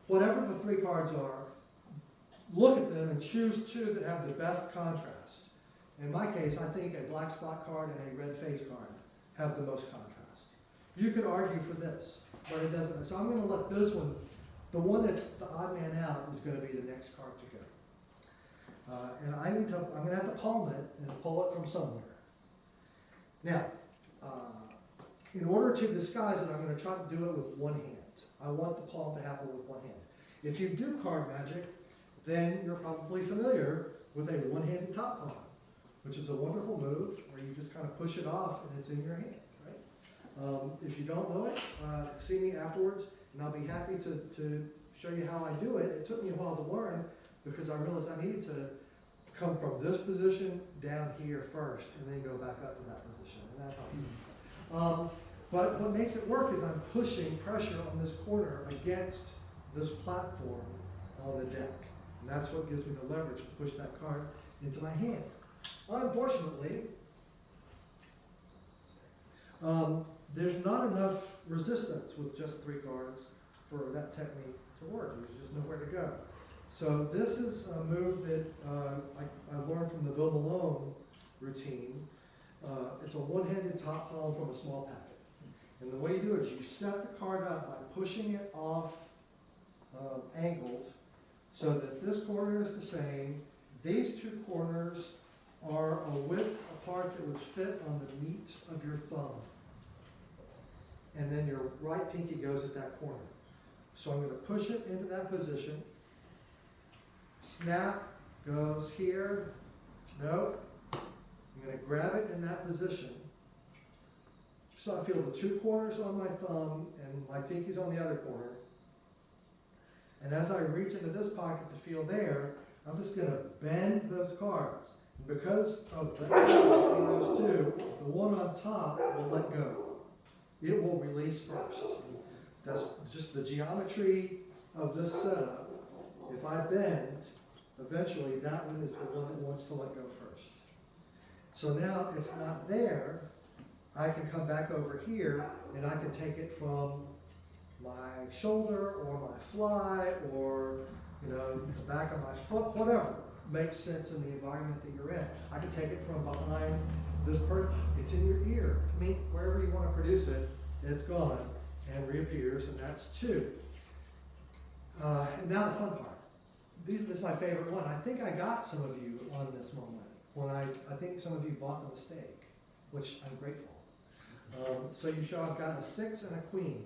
Whatever the 3 cards are, look at them and choose 2 that have the best contrast. In my case, I think a black spot card and a red face card have the most contrast. You could argue for this, but it doesn't. So I'm going to let this one, the one that's the odd man out, is going to be the next card to go. And I'm going to have to palm it and pull it from somewhere. Now, in order to disguise it, I'm going to try to do it with one hand. I want the palm to happen with one hand. If you do card magic, then you're probably familiar with a one-handed top palm, which is a wonderful move where you just kind of push it off and it's in your hand, right? If you don't know it, see me afterwards, and I'll be happy to show you how I do it. It took me a while to learn because I realized I needed to come from this position down here first and then go back up to that position, and that helped. But what makes it work is I'm pushing pressure on this corner against this platform on the deck. And that's what gives me the leverage to push that card into my hand. Unfortunately, there's not enough resistance with just 3 cards for that technique to work. There's just nowhere to go. So this is a move that I learned from the Bill Malone routine. It's a one-handed top palm from a small packet. And the way you do it is you set the card up by pushing it off angled so that this corner is the same. These 2 corners are a width apart that would fit on the meat of your thumb. And then your right pinky goes at that corner. So I'm going to push it into that position. Snap goes here. Nope. I'm going to grab it in that position. So I feel the 2 corners on my thumb and my pinky's on the other corner. And as I reach into this pocket to feel there, I'm just going to bend those cards. And because of the between those 2, the one on top will let go. It will release first. That's just the geometry of this setup. If I bend, eventually that one is the one that wants to let go first. So now it's not there. I can come back over here and I can take it from my shoulder or my fly or the back of my foot, whatever makes sense in the environment that you're in. I can take it from behind this part. It's in your ear. I mean, wherever you want to produce it, it's gone and reappears, and that's 2. And now the fun part. This is my favorite one. I think I got some of you on this moment when I think some of you bought the mistake, which I'm grateful. So you show I've got a 6 and a queen.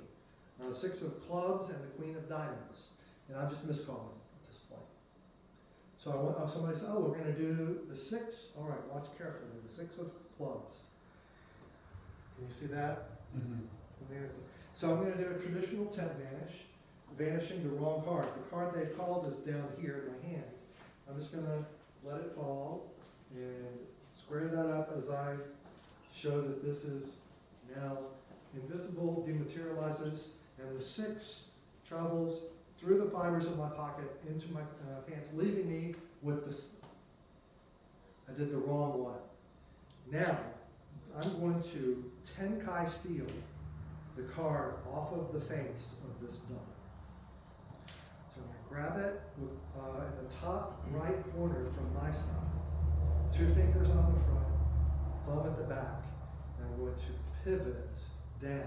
6 of clubs and the queen of diamonds. And I'm just miscalling at this point. So somebody said, oh, we're going to do the 6. All right, watch carefully. The 6 of clubs. Can you see that? Mm-hmm. So I'm going to do a traditional tent vanish, vanishing the wrong card. The card they called is down here in my hand. I'm just going to let it fall and square that up as I show that this is now invisible, dematerializes, and the 6 travels through the fibers of my pocket into my pants, leaving me with this. I did the wrong one. Now, I'm going to Tenkai steal the card off of the face of this dome. So I'm going to grab it with, at the top right corner from my side. 2 fingers on the front, thumb at the back. And I'm going to pivot down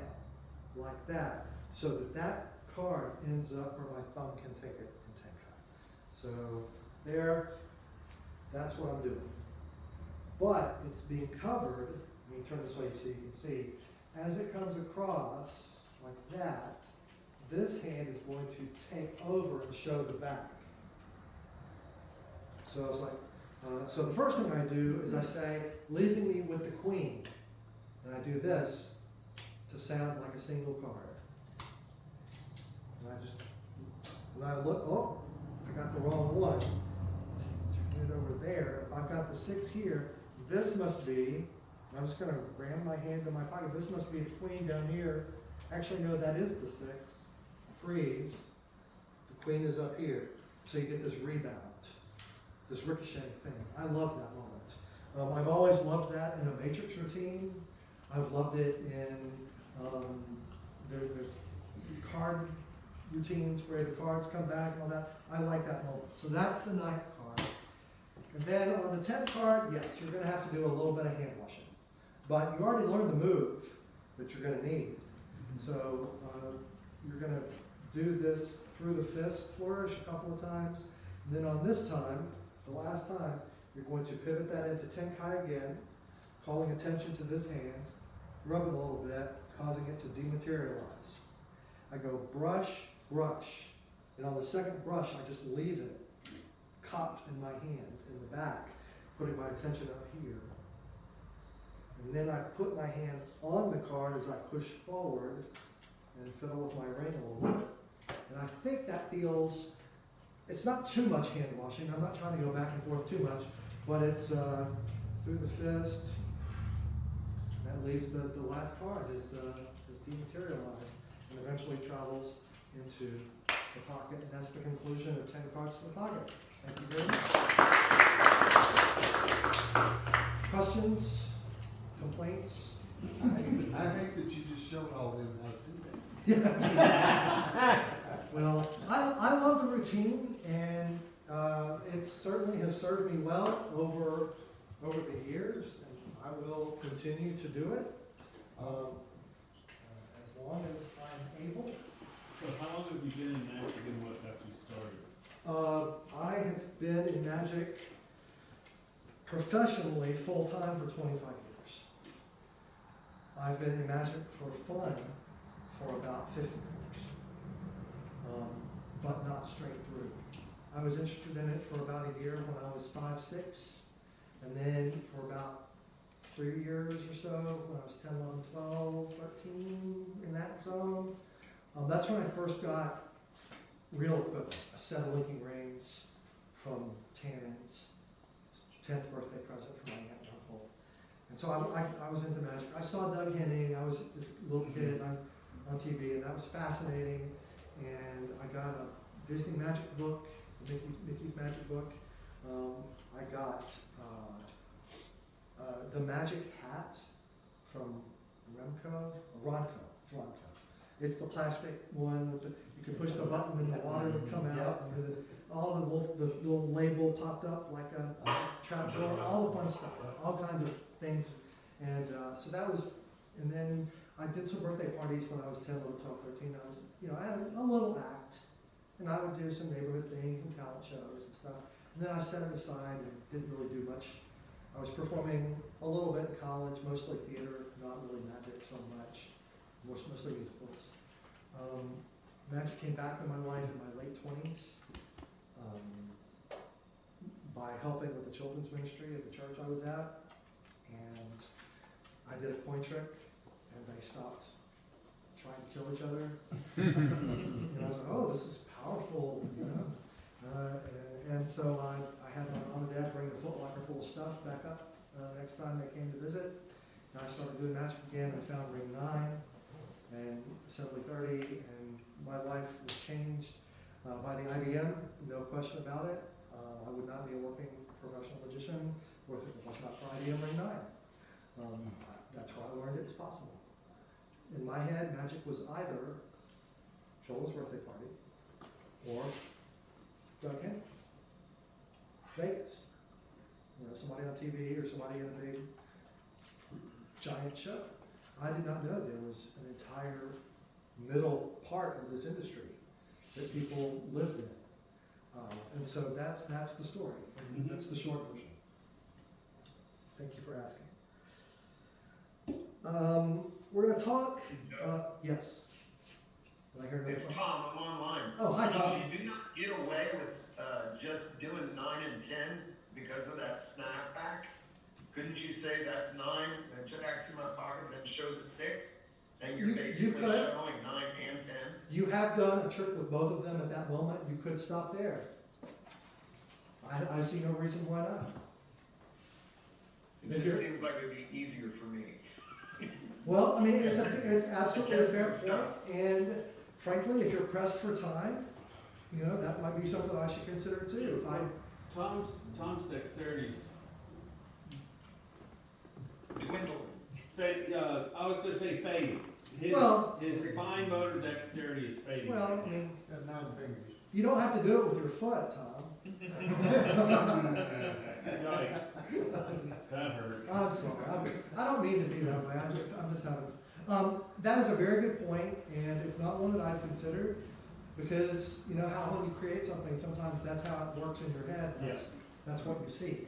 like that so that that card ends up where my thumb can take it in Tenkai. So there, that's what I'm doing. But it's being covered. Let me turn this way so you can see. As it comes across like that, this hand is going to take over and show the back. So it's like, so the first thing I do is I say, leaving me with the queen. And I do this to sound like a single card. And I just, when I look, oh, I got the wrong one. Turn it over there. If I've got the 6 here, this must be, I'm just going to ram my hand in my pocket. This must be a queen down here. Actually, no, that is the 6. Freeze. The queen is up here. So you get this rebound, this ricochet thing. I love that moment. I've always loved that in a matrix routine. I've loved it in there's card routines where the cards come back and all that. I like that moment. So that's the 9th card. And then on the 10th card, yes, you're going to have to do a little bit of hand washing. But you already learned the move that you're going to need. So you're going to do this through the fist flourish a couple of times. And then on this time, the last time, you're going to pivot that into Tenkai again, calling attention to this hand, rub it a little bit, causing it to dematerialize. I go brush, brush, and on the second brush, I just leave it cupped in my hand in the back, putting my attention up here. And then I put my hand on the card as I push forward and fiddle with my ring a little bit. And I think that feels, it's not too much hand washing. I'm not trying to go back and forth too much, but it's through the fist. That leaves the last card is dematerialized and eventually travels into the pocket. And that's the conclusion of 10 cards to the pocket. Thank you very much. Questions, complaints? I hate that you just showed all them how to do that. Well, I love the routine, and it certainly has served me well over the years, and I will continue to do it as long as I'm able. So how long have you been in magic and what got you started? I have been in magic professionally full-time for 25 years. I've been in magic for fun for about 50 years, but not straight through. I was interested in it for about a year when I was 5, 6, and then for about 3 years or so when I was 10, 11, 12, 13, in that zone. That's when I first got real equipment, a set of linking rings from Tannen's, 10th birthday present from my aunt and uncle. And so I was into magic. I saw Doug Henning, I was this little kid on TV, and that was fascinating. And I got a Disney magic book, Mickey's magic book. I got the magic hat from Ronco. It's the plastic one with you can push the button and the water would come out, and all the little label popped up like a trap door, all the fun stuff, all kinds of things. And so that was, and then I did some birthday parties when I was 10, 11, 12, 13. I had a little act, and I would do some neighborhood things and talent shows and stuff. And then I set it aside and didn't really do much. I was performing a little bit in college, mostly theater, not really magic so much, mostly musicals. Magic came back in my life in my late 20s by helping with the children's ministry at the church I was at. And I did a coin trick, and they stopped trying to kill each other. And I was like, oh, this is powerful, you know. And so I had my mom and dad bring the foot locker full of stuff back up next time they came to visit. And I started doing magic again and found ring 9 and Assembly 30, and my life was changed by the IBM, no question about it. I would not be a working professional magician if it was not for IBM ring 9. That's where I learned it's possible. In my head, magic was either Joel's birthday party or Doug Henning. Vegas. Somebody on TV or somebody in a big, giant show. I did not know there was an entire middle part of this industry that people lived in. And so that's the story. And that's the short version. Thank you for asking. We're going to talk. Yes. Did I hear It's that? Tom. I'm online. Oh, hi, Tom. You do not get away with just doing 9 and 10 because of that snapback. Couldn't you say that's 9, then check X in my pocket, then show the 6, and you're basically could. showing 9 and 10? You have done a trick with both of them at that moment. You could stop there. I see no reason why not. It just seems like it'd be easier for me. Well, I mean, it's absolutely a fair point, and frankly, if you're pressed for time, that might be something I should consider too. If I Tom's dexterity's Dwindling. I was gonna say fading. His fine motor dexterity is fading. Well, I mean, Got 9 fingers. you don't have to do it with your foot, Tom. Yikes. That hurt. I'm sorry. I don't mean to be that way. I'm just having. That is a very good point, and it's not one that I've considered because how when you create something, sometimes that's how it works in your head. That's what you see.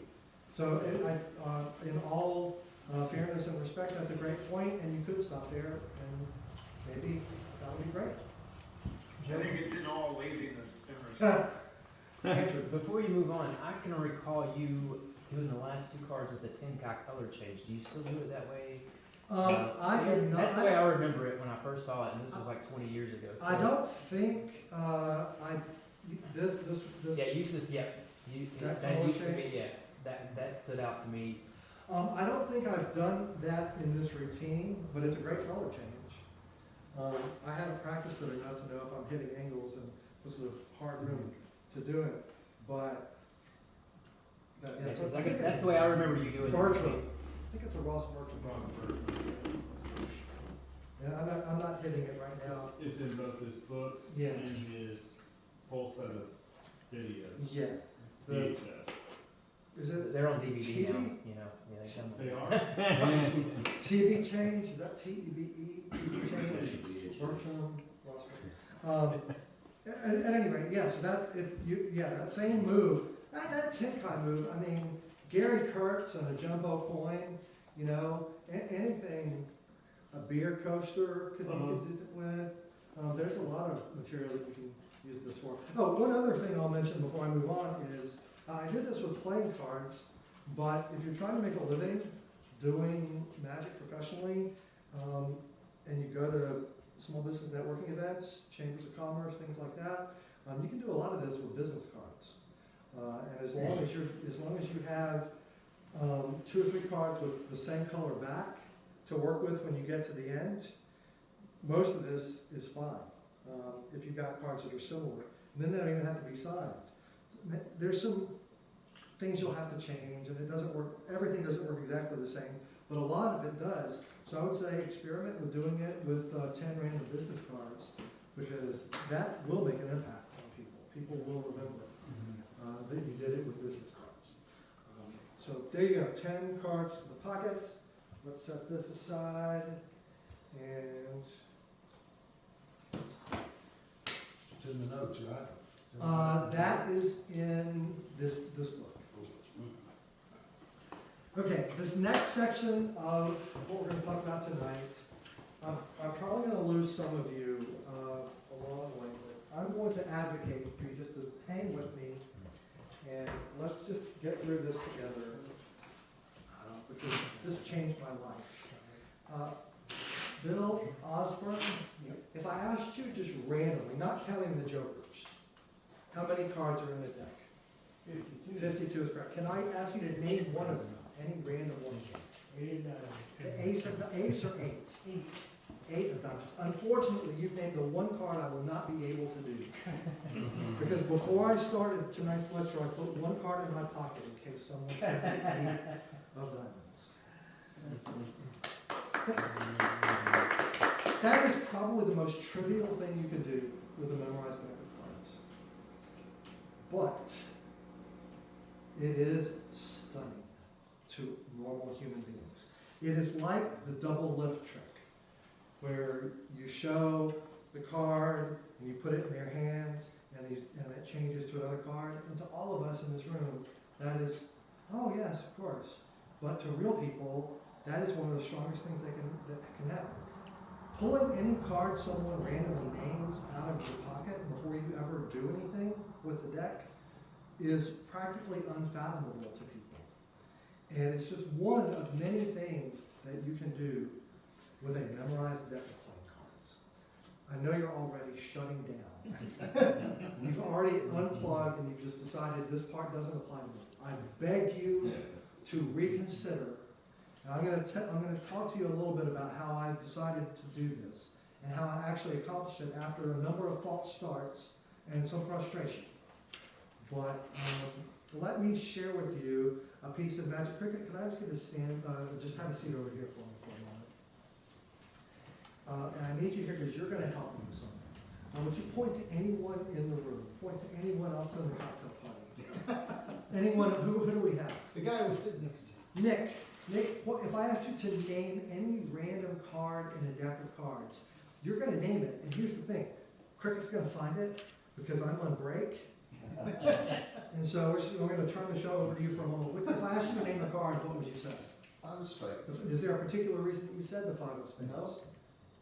So in all fairness and respect, that's a great point, and you could stop there, and maybe that would be great. I think it's in all laziness and respect. Andrew. Before you move on, I can recall you doing the last 2 cards with the Tenkai color change. Do you still do it that way? I did not. That's the way I remember it when I first saw it, and this was like 20 years ago. I don't think this. Yeah, you used to. Yeah, That that color used to change? be. Yeah, that stood out to me. I don't think I've done that in this routine, but it's a great color change. I haven't practiced it enough to know if I'm hitting angles, and this is a hard room to do it. But Yeah, 'cause that's the way I remember you doing it. Bertram. I think it's a Ross Bertram. And I'm not hitting it right now. It's in both his books Yeah. and his full set of videos. Yeah. The, VHS. is it They're on DVD TV? now, you know. Yeah, they come. They are? TV Change? Is that TEBE? TV Change? Bertram, Ross Bertram. At any rate, yeah, so that same move, that Tinkai move, I mean, Gary Kurtz and a jumbo coin, you know, anything, a beer coaster could be did it with. There's a lot of material that you can use this for. Oh, one other thing I'll mention before I move on is, I did this with playing cards, but if you're trying to make a living doing magic professionally, and you go to small business networking events, chambers of commerce, things like that, you can do a lot of this with business cards. And as long as you have 2 or 3 cards with the same color back to work with when you get to the end, most of this is fine. If you've got cards that are similar, and then they don't even have to be signed. There's some things you'll have to change, and it doesn't work. Everything doesn't work exactly the same, but a lot of it does. So I would say experiment with doing it with 10 random business cards, because that will make an impact on people. People will remember that you did it with business cards. So there you go, 10 cards to the pocket. Let's set this aside, and It's in the notes, right? that is in this book. Okay, this next section of what we're going to talk about tonight, I'm probably going to lose some of you along the way, but I'm going to advocate for you just to hang with me, and let's just get through this together, because this changed my life. Bill Osborne, if I asked you just randomly, not counting the jokers, how many cards are in the deck? 52 is correct. Can I ask you to name one of them? Any random one? The ace or eight? 8 of diamonds. Unfortunately, you've named the one card I will not be able to do. Because before I started tonight's lecture, I put one card in my pocket in case someone said 8 of diamonds. That is probably the most trivial thing you can do with a memorized deck of cards. But it is stunning to normal human beings. It is like the double lift trick, where you show the card and you put it in their hands and it changes to another card. And to all of us in this room, that is, oh yes, of course. But to real people, that is one of the strongest things that can happen. Pulling any card someone randomly names out of your pocket before you ever do anything with the deck is practically unfathomable to people. And it's just one of many things that you can do with a memorized deck of playing cards. I know you're already shutting down. You've already unplugged and you've just decided this part doesn't apply to me. I beg you to reconsider. And I'm going to talk to you a little bit about how I decided to do this and how I actually accomplished it after a number of false starts and some frustration. But let me share with you a piece of magic cricket. Can I ask you to stand, just have a seat over here for me for a moment. And I need you here because you're going to help me with something. Would you point to anyone in the room? Point to anyone else in the cocktail party. Anyone, who do we have? The guy was sitting next to you. Nick, if I asked you to name any random card in a deck of cards, you're going to name it. And here's the thing. Cricket's going to find it because I'm on break. And so we're going to turn the show over to you for a moment. If I asked you to name a card, what would you say? 5 of spades. Is there a particular reason that you said the 5 of spades? No.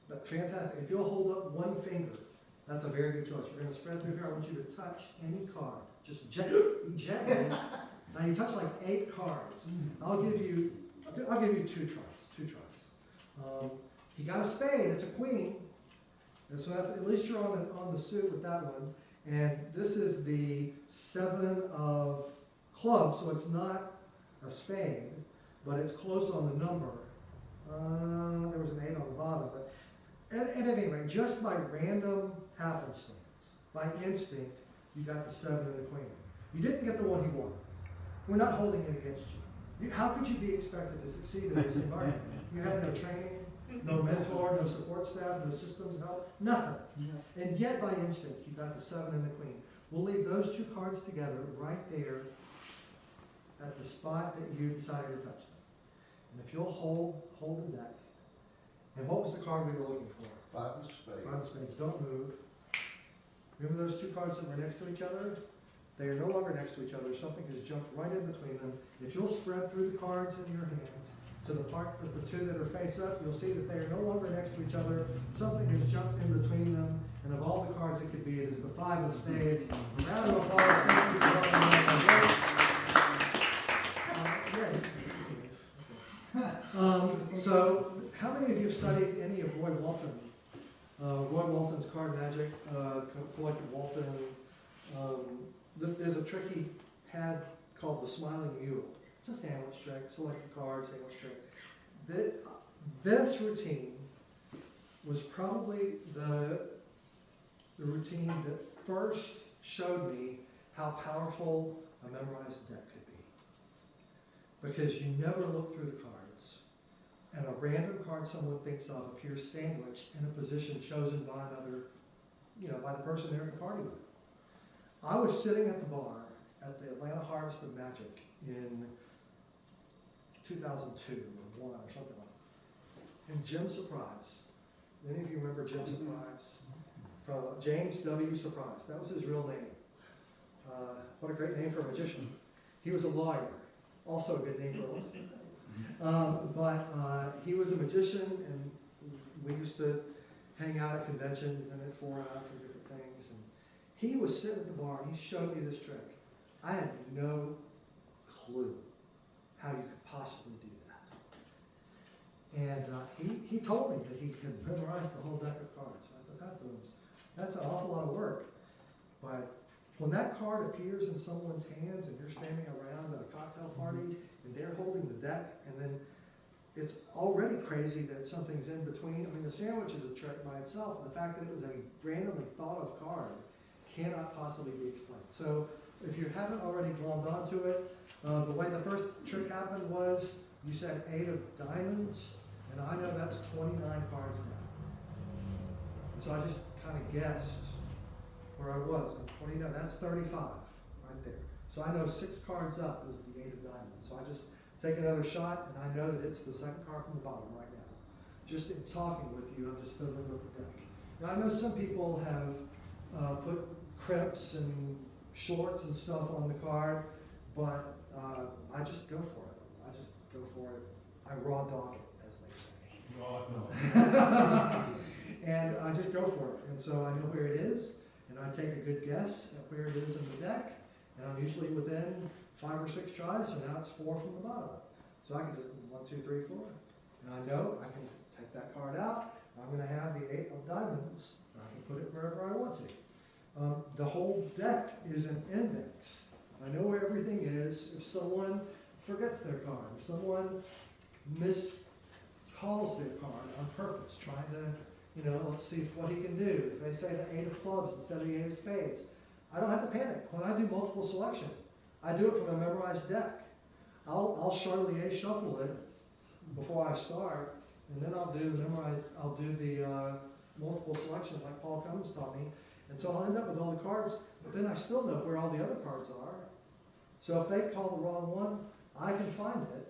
That's fantastic. If you'll hold up one finger, that's a very good choice. We're going to spread through here. I want you to touch any card. Just gently. Now you touch like 8 cards. I'll give you 2 tries. He got a spade. It's a queen. And so that's, at least you're on the suit with that one. And this is the 7 of clubs, so it's not a spade, but it's close on the number. There was an 8 on the bottom, but at any rate, just by random happenstance, by instinct, you got the 7 and the queen. You didn't get the one he wanted. We're not holding it against you. How could you be expected to succeed in this environment? You had no training, no mentor, no support staff, no systems help, nothing. And yet by instinct, you got the 7 and the queen. We'll leave those 2 cards together right there at the spot that you decided to touch them. And if you'll hold the deck. And what was the card we were looking for? 5 of spades. 5 of spades. Don't move. Remember those 2 cards that were next to each other? They are no longer next to each other. Something has jumped right in between them. If you'll spread through the cards in your hand to the part of the 2 that are face up, you'll see that they are no longer next to each other. Something has jumped in between them. And of all the cards it could be, it is the 5 of spades. A round of applause. Thank you for so, how many of you have studied any of Roy Walton? Roy Walton's card magic, collected Walton. There's a trick he had called the Smiling Mule. It's a sandwich trick, select a card, sandwich trick. This routine was probably the routine that first showed me how powerful a memorized deck could be. Because you never look through the cards, and a random card someone thinks of appears sandwiched in a position chosen by another, by the person they're at the party with. I was sitting at the bar at the Atlanta Harvest of Magic in 2002 or 1 or something like that. And Jim Surprise, any of you remember Jim Surprise? From James W. Surprise, that was his real name. What a great name for a magician. He was a lawyer, also a good name for a listener. But he was a magician, and we used to hang out at conventions and at fora for different things. And he was sitting at the bar, and he showed me this trick. I had no clue how you could possibly do that. And he told me that he could memorize the whole deck of cards. I thought that's an awful lot of work. But when that card appears in someone's hands and you're standing around at a cocktail party and they're holding the deck, and then it's already crazy that something's in between. I mean, the sandwich is a trick by itself. The fact that it was a randomly thought of card cannot possibly be explained. So if you haven't already glommed onto it, the way the first trick happened was you said 8 of diamonds, and I know that's 29 cards now. And so I just kind of guessed where I was. I'm 29, that's 35 right there. So I know 6 cards up is the 8 of diamonds. So I just take another shot, and I know that it's the second card from the bottom right now. Just in talking with you, I'm just fiddling with the deck. Now I know some people have put crimps and shorts and stuff on the card, but I just go for it. I just go for it. I raw dog it, as they say. Raw dog. And I just go for it. And so I know where it is, and I take a good guess at where it is in the deck, and I'm usually within 5 or 6 tries, so now it's 4 from the bottom. So I can just 1, 2, 3, 4. And I know I can take that card out. I'm going to have the 8 of diamonds. I can put it wherever I want to. The whole deck is an index. I know where everything is. If someone forgets their card, if someone miscalls their card on purpose, trying to, let's see what he can do. If they say the 8 of clubs instead of the 8 of spades, I don't have to panic. When I do multiple selection, I do it from a memorized deck. I'll Charlier shuffle it before I start, and then I'll do the multiple selection like Paul Cummins taught me. And so I'll end up with all the cards, but then I still know where all the other cards are. So if they call the wrong one, I can find it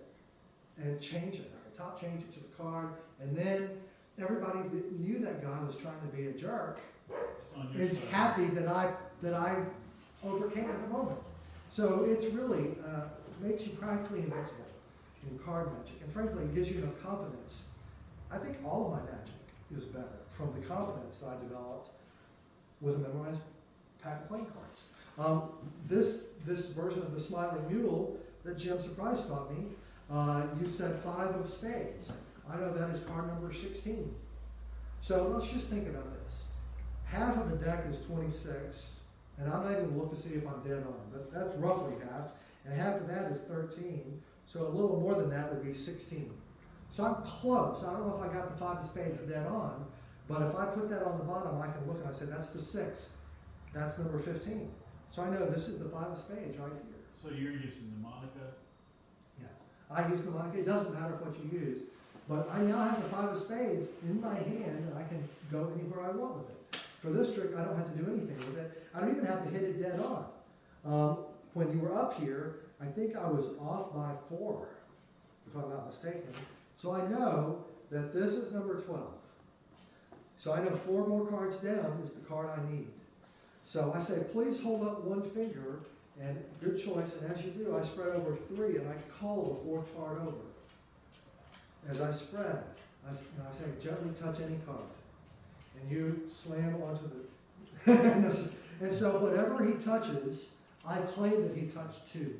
and change it. I can top change it to the card, and then everybody that knew that guy was trying to be a jerk is happy that I overcame at the moment. So it's really makes you practically invincible in card magic, and frankly, it gives you enough confidence. I think all of my magic is better from the confidence that I developed with a memorized pack of playing cards. This version of the Smiling Mule that Jim Surprise taught me, you said 5 of spades. I know that is card number 16. So let's just think about this. Half of the deck is 26, and I'm not even going to look to see if I'm dead on, but that's roughly half, and half of that is 13, so a little more than that would be 16. So I'm close. I don't know if I got the 5 of spades dead on, but if I put that on the bottom, I can look and I say, that's the 6. That's number 15. So I know this is the 5 of spades right here. So you're using the Monica? I use the Monica, it doesn't matter what you use, but I now have the 5 of spades in my hand and I can go anywhere I want with it. For this trick, I don't have to do anything with it. I don't even have to hit it dead on. When you were up here, I think I was off by 4, if I'm not mistaken. So I know that this is number 12. So I know 4 more cards down is the card I need. So I say, please hold up one finger, and good choice. And as you do, I spread over 3, and I call the 4th card over. As I spread, I say, gently touch any card. And you slam onto the... And so whatever he touches, I claim that he touched 2.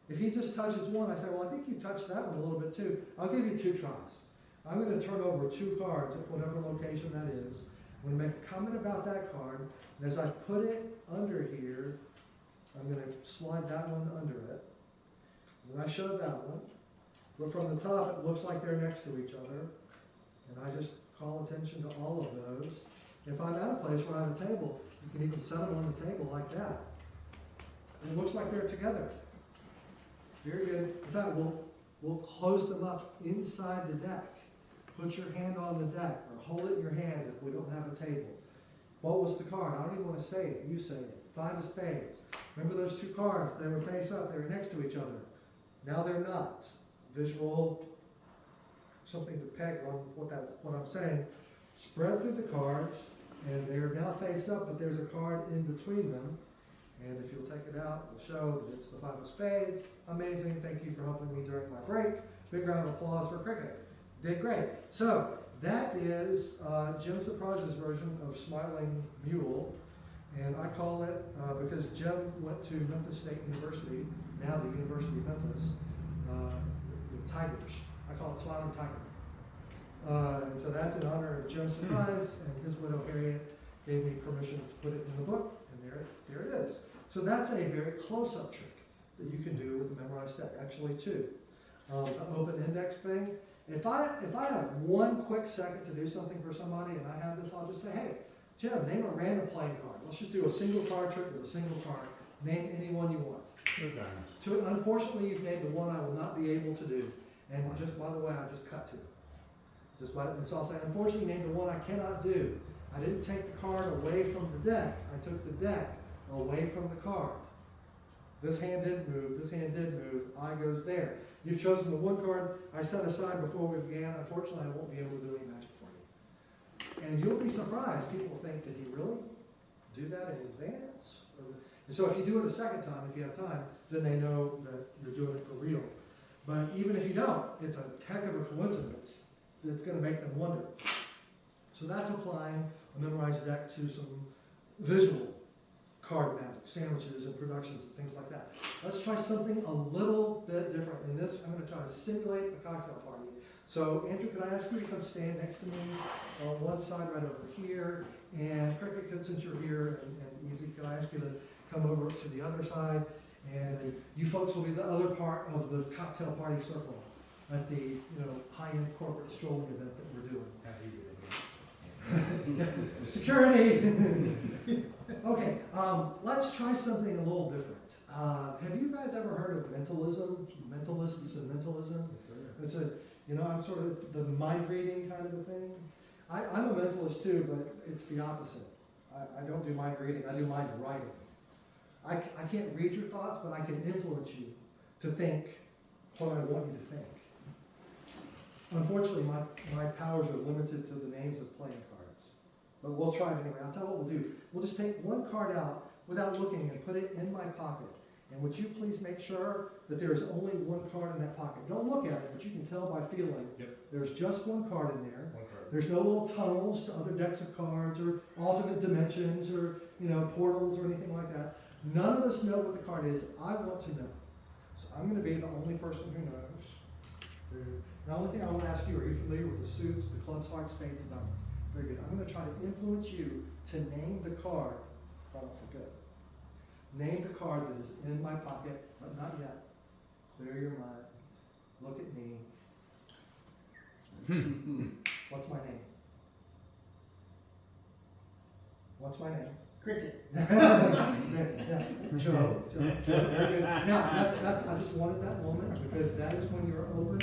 If he just touches 1, I say, well, I think you touched that one a little bit too. I'll give you 2 tries. I'm going to turn over 2 cards at whatever location that is. I'm going to make a comment about that card. And as I put it under here, I'm going to slide that one under it. And I show that one. But from the top, it looks like they're next to each other. And I just call attention to all of those. If I'm at a place where I have a table, you can even set them on the table like that. And it looks like they're together. Very good. In fact, we'll close them up inside the deck. Put your hand on the deck or hold it in your hands if we don't have a table. What was the card? I don't even want to say it. You say it. 5 of spades. Remember those 2 cards? They were face up. They were next to each other. Now they're not. Visual, something to peg on what I'm saying. Spread through the cards, and they're now face up, but there's a card in between them. And if you'll take it out, it'll show that it's the 5 of spades. Amazing. Thank you for helping me during my break. Big round of applause for cricket. Did great. So that is Jim Surprise's version of Smiling Mule. And I call it, because Jim went to Memphis State University, now the University of Memphis, the Tigers. I call it Smiling Tiger. And so that's in honor of Jim Surprise, and his widow Harriet gave me permission to put it in the book, and there it is. So that's a very close-up trick that you can do with a memorized deck. Actually, 2. The open index thing. If I have 1 quick second to do something for somebody and I have this, I'll just say, hey, Jim, name a random playing card. Let's just do a single card trick with a single card. Name any one you want. 2 diamonds. Unfortunately, you've named the one I will not be able to do. And just by the way, I just cut 2. And so I'll say, unfortunately, name the one I cannot do. I didn't take the card away from the deck. I took the deck away from the card. This hand did move, this hand did move, I goes there. You've chosen the 1 card I set aside before we began. Unfortunately, I won't be able to do any magic for you. And you'll be surprised. People think, did he really do that in advance? And so if you do it a second time, if you have time, then they know that you're doing it for real. But even if you don't, it's a heck of a coincidence that's going to make them wonder. So that's applying a memorized deck to some visual card magic, sandwiches and productions and things like that. Let's try something a little bit different. In this, I'm going to try to simulate a cocktail party. So, Andrew, could I ask you to come stand next to me on one side right over here? And Cricket, since you're here, and Easy, could I ask you to come over to the other side? And you folks will be the other part of the cocktail party circle at the high-end corporate strolling event that we're doing. Security! Okay, let's try something a little different. Have you guys ever heard of mentalism, mentalists and mentalism? It's I'm sort of it's the mind reading kind of a thing. I'm a mentalist too, but it's the opposite. I don't do mind reading, I do mind writing. I can't read your thoughts, but I can influence you to think what I want you to think. Unfortunately, my powers are limited to the names of playing cards. But we'll try it anyway. I'll tell you what we'll do. We'll just take 1 card out without looking and put it in my pocket. And would you please make sure that there is only 1 card in that pocket? Don't look at it, but you can tell by feeling. Yep. There's just 1 card in there. 1 card. There's no little tunnels to other decks of cards or alternate dimensions or portals or anything like that. None of us know what the card is. I want to know. So I'm going to be the only person who knows. The only thing I want to ask you, are you familiar with the suits, the clubs, hearts, spades, and diamonds? Very good. I'm going to try to influence you to name the card, if I don't forget. Name the card that is in my pocket, but not yet. Clear your mind. Look at me. What's my name? What's my name? Cricket. Yeah. Joe, very good. Now, that's, I just wanted that moment, because that is when you're open.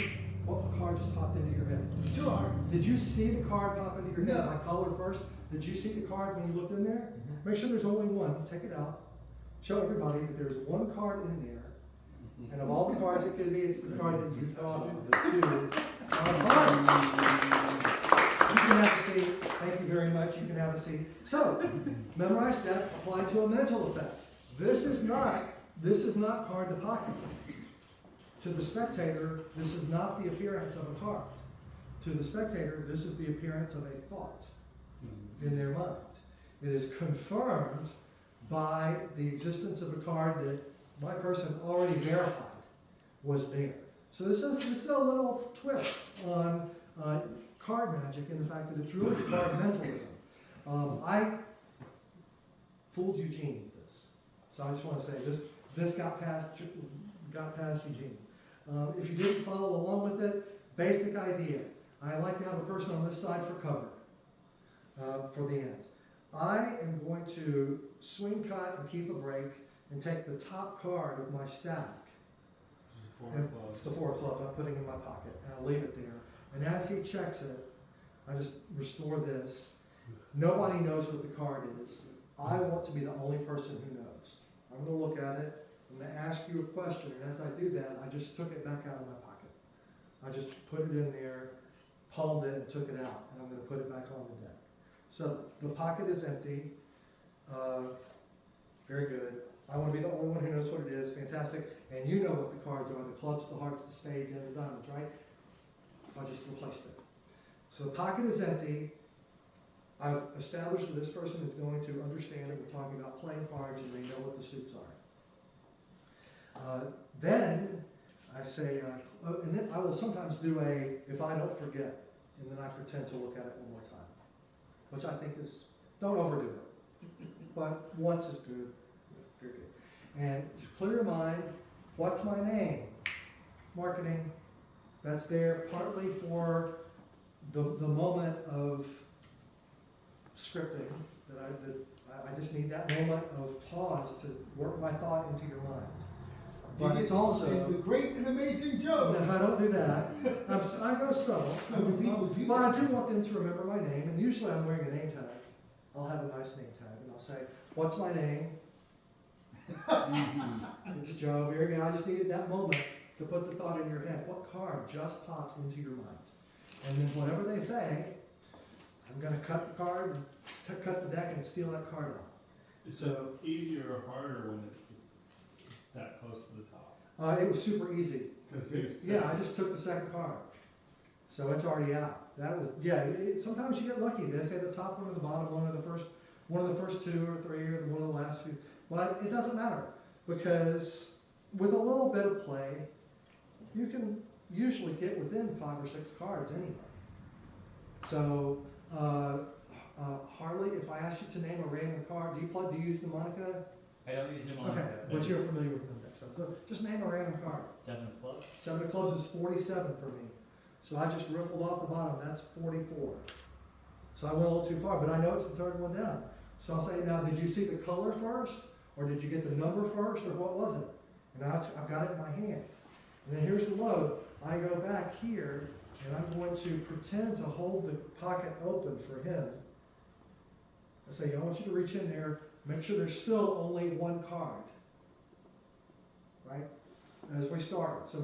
What card just popped into your head? Two hearts. Did you see the card pop into your head? No. My color first. Did you see the card when you looked in there? Make sure there's only one. Take it out. Show everybody that there's one card in there. And of all the cards it could be, it's the card that you thought the two are hearts. You can have a seat. Thank you very much. You can have a seat. So, memorize that applied to a mental effect. This is not card to pocket. To the spectator, this is not the appearance of a card. To the spectator, this is the appearance of a thought in their mind. It is confirmed by the existence of a card that my person already verified was there. So this is a little twist on card magic in the fact that it's really card mentalism. I fooled Eugene with this, so I just want to say this got past Eugene. If you didn't follow along with it, basic idea. I like to have a person on this side for cover for the end. I am going to swing cut and keep a break and take the top card of my stack. It's the 4 of clubs I'm putting in my pocket, and I'll leave it there. And as he checks it, I just restore this. Nobody knows what the card is. I want to be the only person who knows. I'm going to look at it. I'm going to ask you a question, and as I do that, I just took it back out of my pocket. I just put it in there, palmed it, and took it out, and I'm going to put it back on the deck. So the pocket is empty. Very good. I want to be the only one who knows what it is. Fantastic. And you know what the cards are: the clubs, the hearts, the spades, and the diamonds, right? I just replaced it. So the pocket is empty. I've established that this person is going to understand that we're talking about playing cards and they know what the suits are. Then I say, and then I will sometimes do if I don't forget, and then I pretend to look at it one more time, which I think is, don't overdo it, but once is good, very good. And just clear your mind, what's my name? Marketing, that's there partly for the moment of scripting, that I just need that moment of pause to work my thought into your mind. But it's also the great and amazing Joe. No, I don't do that. I go subtle. But I do want them to remember my name, and usually I'm wearing a name tag. I'll have a nice name tag, and I'll say, "What's my name?" It's Joe. Very good. I just needed that moment to put the thought in your head. What card just popped into your mind? And then whatever they say, I'm going to cut the card, cut the deck, and steal that card out. Is it easier or harder when it's that close to the top? It was super easy. Yeah, I just took the second card, so it's already out. That was sometimes you get lucky. They say the top one or the bottom one or one of the first 2 or 3 or one of the last few. But it doesn't matter, because with a little bit of play, you can usually get within 5 or 6 cards anyway. So Harley, if I asked you to name a random card, do you use mnemonic? I don't use mnemonic. Okay, but you're familiar with mnemonic. So just name a random card. 7 of clubs. 7 of clubs is 47 for me. So I just riffled off the bottom. That's 44. So I went a little too far, but I know it's the third one down. So I'll say, now, did you see the color first? Or did you get the number first? Or what was it? And I've got it in my hand. And then here's the load. I go back here, and I'm going to pretend to hold the pocket open for him. I say, I want you to reach in there, make sure there's still only one card. Right? As we started. So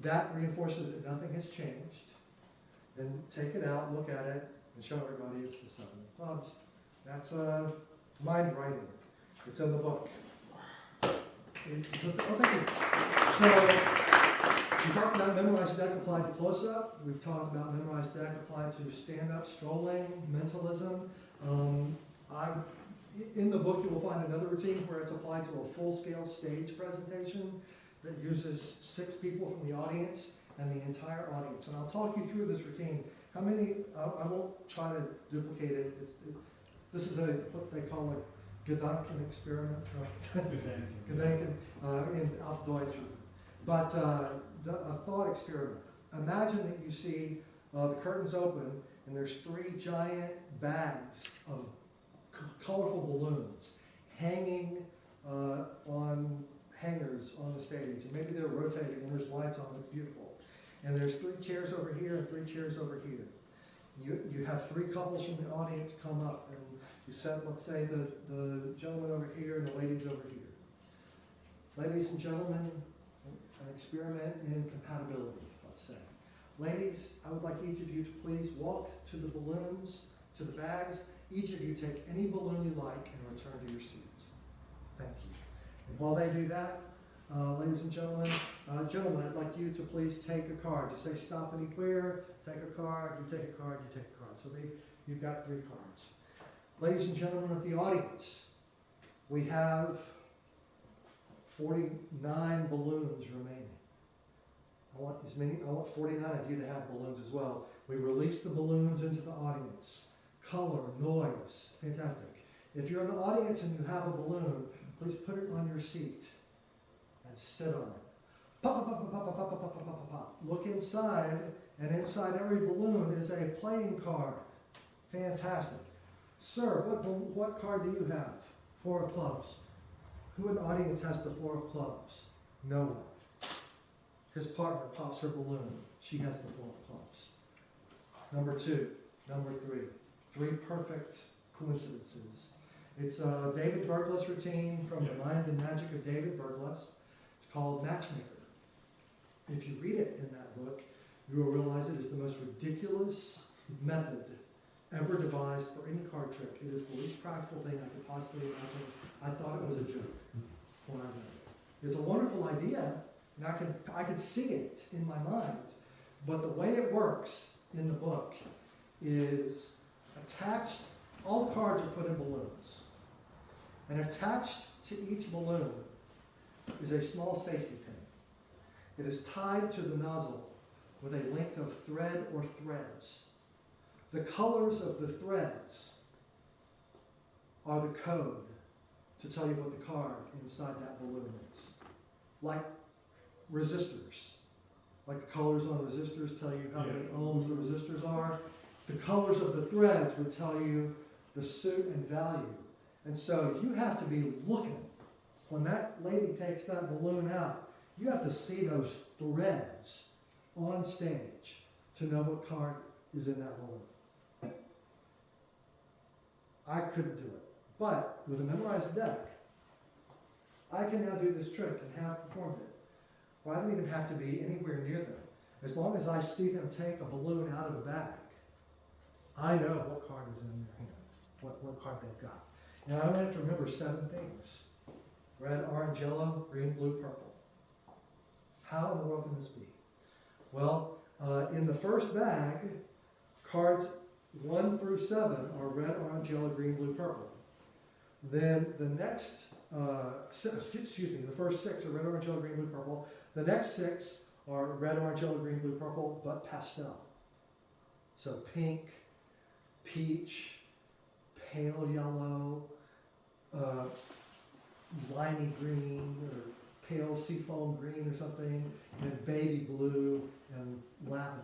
that reinforces that nothing has changed. Then take it out, look at it, and show everybody it's the 7 of clubs. That's mind writing. It's in the book. Thank you. So, we talked about memorized deck applied to close-up. We've talked about memorized deck applied to stand-up, strolling, mentalism. In the book, you will find another routine where it's applied to a full-scale stage presentation that uses 6 people from the audience and the entire audience. And I'll talk you through this routine. How many, I won't try to duplicate it. This is what they call a Gedanken experiment, right? Gedanken in auf Deutsch. But a thought experiment. Imagine that you see the curtains open and there's 3 giant bags of colorful balloons hanging on chairs on the stage, and maybe they're rotating and there's lights on, it's beautiful. And there's 3 chairs over here and 3 chairs over here. You have 3 couples from the audience come up, and you set, let's say, the gentleman over here and the ladies over here. Ladies and gentlemen, an experiment in compatibility, let's say. Ladies, I would like each of you to please walk to the balloons, to the bags. Each of you take any balloon you like and return to your seats. Thank you. And while they do that, ladies and gentlemen, gentlemen, I'd like you to please take a card. Just say stop anywhere, take a card, you take a card, you take a card. So you've got 3 cards. Ladies and gentlemen of the audience, we have 49 balloons remaining. I want 49 of you to have balloons as well. We release the balloons into the audience. Color, noise, fantastic. If you're in the audience and you have a balloon, please put it on your seat and sit on it. Pop, pop, pop, pop, pop, pop, pop, pop, pop, pop. Look inside, and inside every balloon is a playing card. Fantastic. Sir, what card do you have? 4 of clubs. Who in the audience has the 4 of clubs? No one. His partner pops her balloon. She has the 4 of clubs. Number 2, number 3. 3 perfect coincidences. It's a David Berglas routine from The Mind and Magic of David Berglas. It's called Matchmaker. If you read it in that book, you will realize it is the most ridiculous method ever devised for any card trick. It is the least practical thing I could possibly imagine. I thought it was a joke when I read it. It's a wonderful idea, and I could see it in my mind, but the way it works in the book is attached, all the cards are put in balloons, and attached to each balloon is a small safety pin. It is tied to the nozzle with a length of thread or threads. The colors of the threads are the code to tell you what the card inside that balloon is. Like resistors. Like the colors on resistors tell you how many ohms the resistors are. The colors of the threads would tell you the suit and value. And so you have to be looking. When that lady takes that balloon out, you have to see those threads on stage to know what card is in that balloon. I couldn't do it. But with a memorized deck, I can now do this trick and have performed it. Well, I don't even have to be anywhere near them. As long as I see them take a balloon out of a bag, I know what card is in their hand, what card they've got. And I only have to remember 7 things. Red, orange, yellow, green, blue, purple. How in the world can this be? Well, in the first bag, cards 1 through 7 are red, orange, yellow, green, blue, purple. Then the next, the first 6 are red, orange, yellow, green, blue, purple. The next 6 are red, orange, yellow, green, blue, purple, but pastel. So pink, peach, pale yellow, limey green, or pale seafoam green or something, and baby blue and lavender.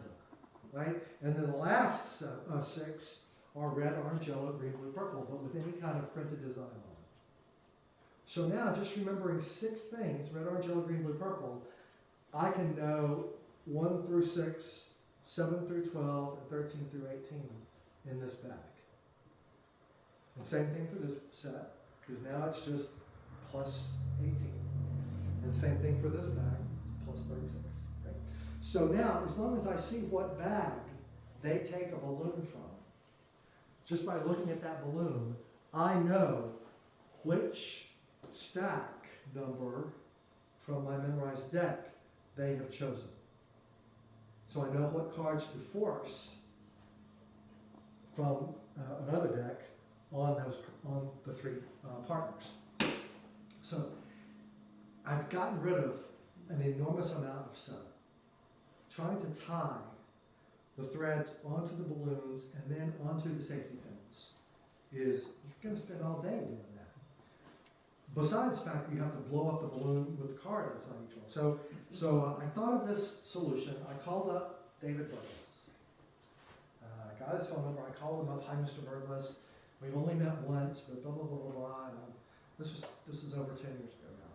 Right? And then the last 6 are red, orange, yellow, green, blue, purple, but with any kind of printed design on it. So now, just remembering 6 things, red, orange, yellow, green, blue, purple, I can know 1 through 6, 7 through 12, and 13 through 18 in this bag. And same thing for this set, because now it's just plus 18. And same thing for this bag, it's plus 36. Right? So now, as long as I see what bag they take a balloon from, just by looking at that balloon, I know which stack number from my memorized deck they have chosen. So I know what cards to force from another deck on the 3 partners. So I've gotten rid of an enormous amount of setup. Trying to tie the threads onto the balloons and then onto the safety pins is, you're going to spend all day doing that. Besides the fact that you have to blow up the balloon with the card inside each one. So I thought of this solution. I called up David Berglas. I got his phone number. I called him up. Hi, Mr. Berglas. We've only met once, but blah, blah, blah, blah, blah. And this was over 10 years ago now.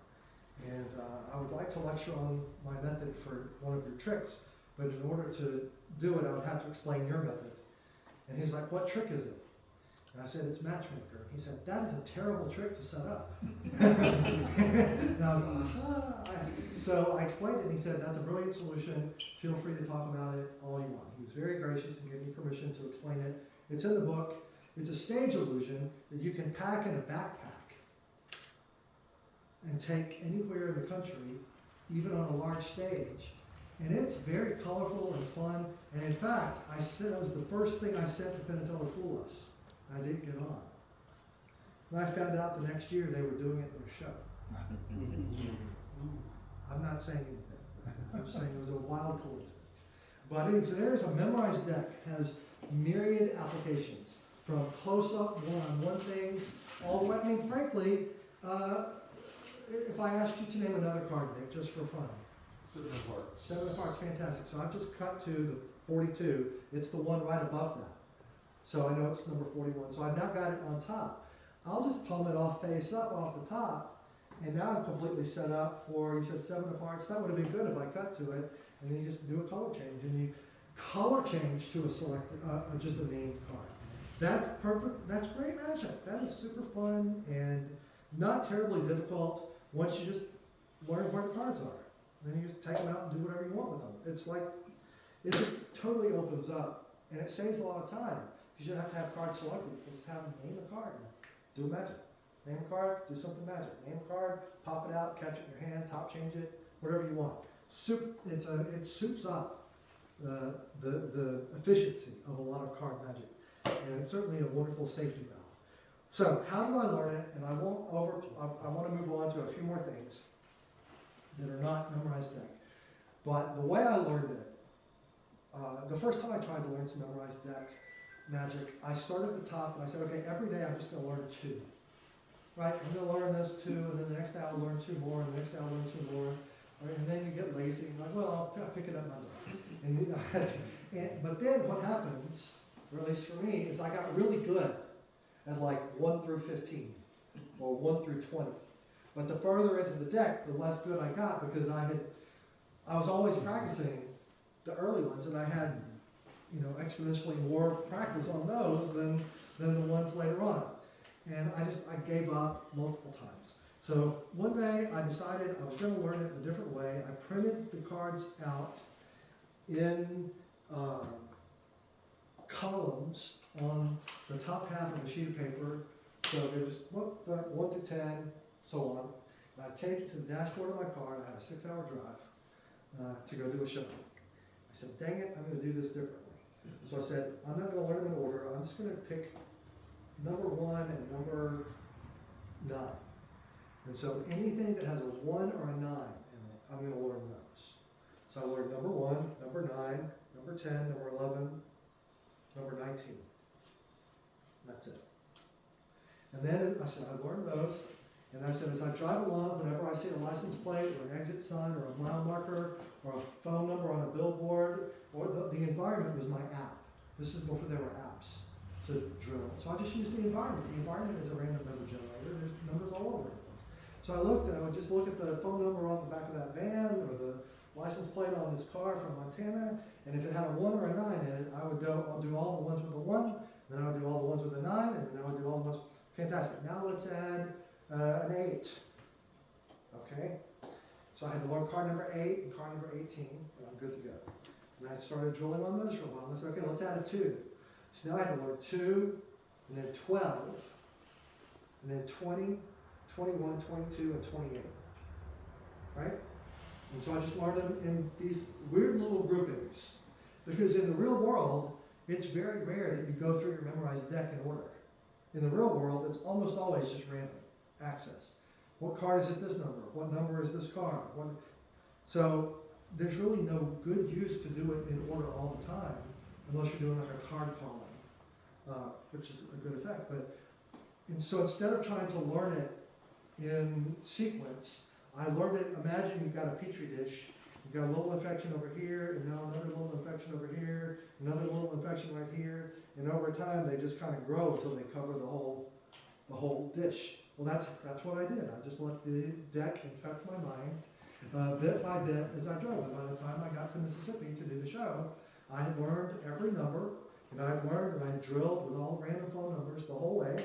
And I would like to lecture on my method for one of your tricks, but in order to do it, I would have to explain your method. And he's like, what trick is it? And I said, it's matchmaker. He said, that is a terrible trick to set up. And I was like, aha. So I explained it, and he said, that's a brilliant solution. Feel free to talk about it all you want. He was very gracious and gave me permission to explain it. It's in the book. It's a stage illusion that you can pack in a backpack and take anywhere in the country, even on a large stage. And it's very colorful and fun. And in fact, I said it was the first thing I sent to Penn and Teller Fool Us. I didn't get on. And I found out the next year they were doing it in their show. I'm not saying anything. I'm just saying it was a wild coincidence. But anyway, so there's a memorized deck, has myriad applications, from close-up, one-on-one things, all the way. I mean, frankly, if I asked you to name another card, Nick, just for fun. 7 of Hearts. 7 of Hearts, fantastic. So I've just cut to the 42. It's the one right above that. So I know it's number 41. So I've now got it on top. I'll just palm it off face up off the top. And now I'm completely set up for, you said 7 of Hearts. That would have been good if I cut to it. And then you just do a color change. And you color change to a selected, just a named card. That's perfect. That's great magic. That is super fun and not terribly difficult once you just learn where the cards are. Then you just take them out and do whatever you want with them. It's like, it just totally opens up. And it saves a lot of time. You shouldn't have to have cards selected. You can just have them name a card and do magic. Name a card, do something magic. Name a card, pop it out, catch it in your hand, top change it, whatever you want. It soups up the efficiency of a lot of card magic. And it's certainly a wonderful safety valve. So how do I learn it? And I want to move on to a few more things that are not memorized deck. But the way I learned it, the first time I tried to learn some memorized deck magic, I started at the top and I said, okay, every day I'm just going to learn 2. Right? I'm going to learn those 2, and then the next day I'll learn 2 more, and the next day I'll learn 2 more. Right? And then you get lazy, and like, well, I'll pick it up Monday. But then what happens, or at least for me, is I got really good at like 1 through 15, or 1 through 20. But the further into the deck, the less good I got, because I was always practicing the early ones, and I had, exponentially more practice on those than the ones later on. And I gave up multiple times. So one day I decided I was going to learn it a different way. I printed the cards out in columns on the top half of the sheet of paper. So there was 1 to 10, so on. And I taped it to the dashboard of my car, and I had a 6-hour drive to go do a show. I said, dang it, I'm going to do this differently. So I said, I'm not going to learn them in order. I'm just going to pick number 1 and number 9. And so anything that has a 1 or a 9 in it, I'm going to learn those. So I learned number 1, number 9, number 10, number 11, number 19. That's it. And then I said, I learned those. And I said, as I drive along, whenever I see a license plate or an exit sign or a mile marker or a phone number on a billboard, or the environment was my app. This is before there were apps to drill. So I just used the environment. The environment is a random number generator. There's numbers all over the place. So I looked, and I would just look at the phone number on the back of that van or the license plate on this car from Montana, and if it had a 1 or a 9 in it, I'll do all the ones with a 1, then I would do all the ones with a 9, and then I would do all the ones. Fantastic. Now let's add an 8. Okay? So I had to learn card number 8 and card number 18, and I'm good to go. And I started drilling on those for a while. And I said, okay, let's add a 2. So now I had to learn 2, and then 12, and then 20, 21, 22, and 28. Right? And so I just learned them in these weird little groupings. Because in the real world, it's very rare that you go through your memorized deck in order. In the real world, it's almost always just random access. What card is at this number? What number is this card? So there's really no good use to do it in order all the time, unless you're doing like a card calling, which is a good effect. And so instead of trying to learn it in sequence, I learned it. Imagine you've got a petri dish. You've got a little infection over here, and now another little infection over here, another little infection right here, and over time they just kind of grow until they cover the whole dish. Well, that's what I did. I just let the deck infect my mind, bit by bit as I drove. And by the time I got to Mississippi to do the show, I had learned every number, and I learned and I drilled with all random phone numbers the whole way,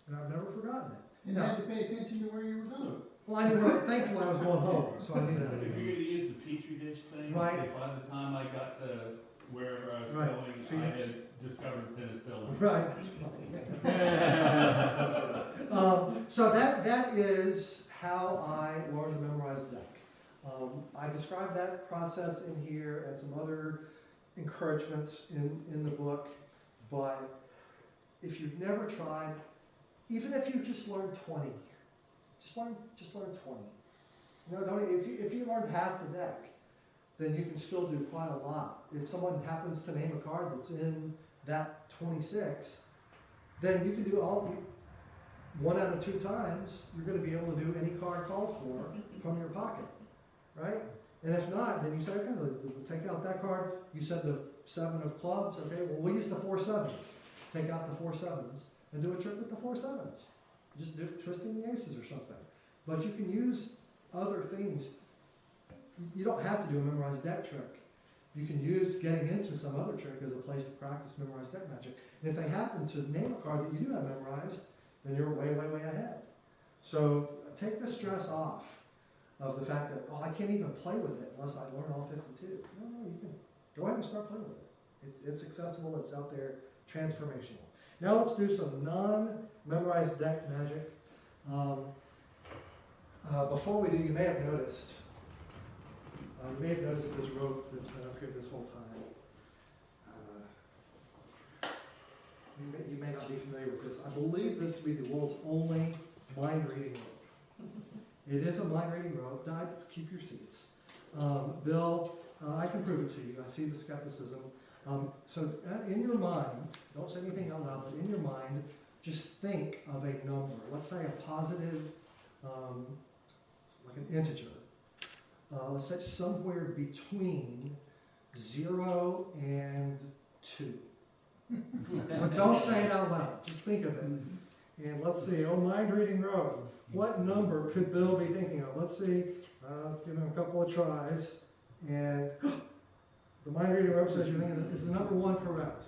and I've never forgotten it. And had to pay attention to where you were going. Well, I knew where, thankfully I was going home, so I knew If that. you're gonna use the petri dish thing, Right. say by the time I got to wherever I was Right. going, I Phoenix. had discovered penicillin. Right, that's funny. That's right. So that is how I learned to memorize deck. I describe that process in here and some other encouragements in the book, but if you've never tried, even if you just learned 20, just learn 20. You know, if you learned half the deck, then you can still do quite a lot. If someone happens to name a card that's in that 26, then you can do one out of 2 times, you're going to be able to do any card called for from your pocket, right? And if not, then you say, okay, take out that card. You said the 7 of clubs. Okay, well, we'll use the 4 sevens. Take out the 4 sevens and do a trick with the 4 sevens. Just do twisting the aces or something. But you can use other things. You don't have to do a memorized deck trick. You can use getting into some other trick as a place to practice memorized deck magic. And if they happen to name a card that you do have memorized, then you're way, way, way ahead. So take the stress off of the fact that, oh, I can't even play with it unless I learn all 52. No, you can go ahead and start playing with it. It's accessible, it's out there, transformational. Now let's do some non-memorized deck magic. Before we do, you may have noticed this rope that's been up here this whole time. You may not be familiar with this. I believe this to be the world's only mind reading rope. It is a mind reading rope. Keep your seats. Bill, I can prove it to you. I see the skepticism. So in your mind, don't say anything out loud, but in your mind, just think of a number. Let's say a positive, like an integer. Let's say somewhere between 0 and 2. But don't say it out loud. Just think of it. And let's see. Oh, mind reading rope. What number could Bill be thinking of? Let's see. Let's give him a couple of tries. And the mind reading rope says you're thinking, is the number 1 correct?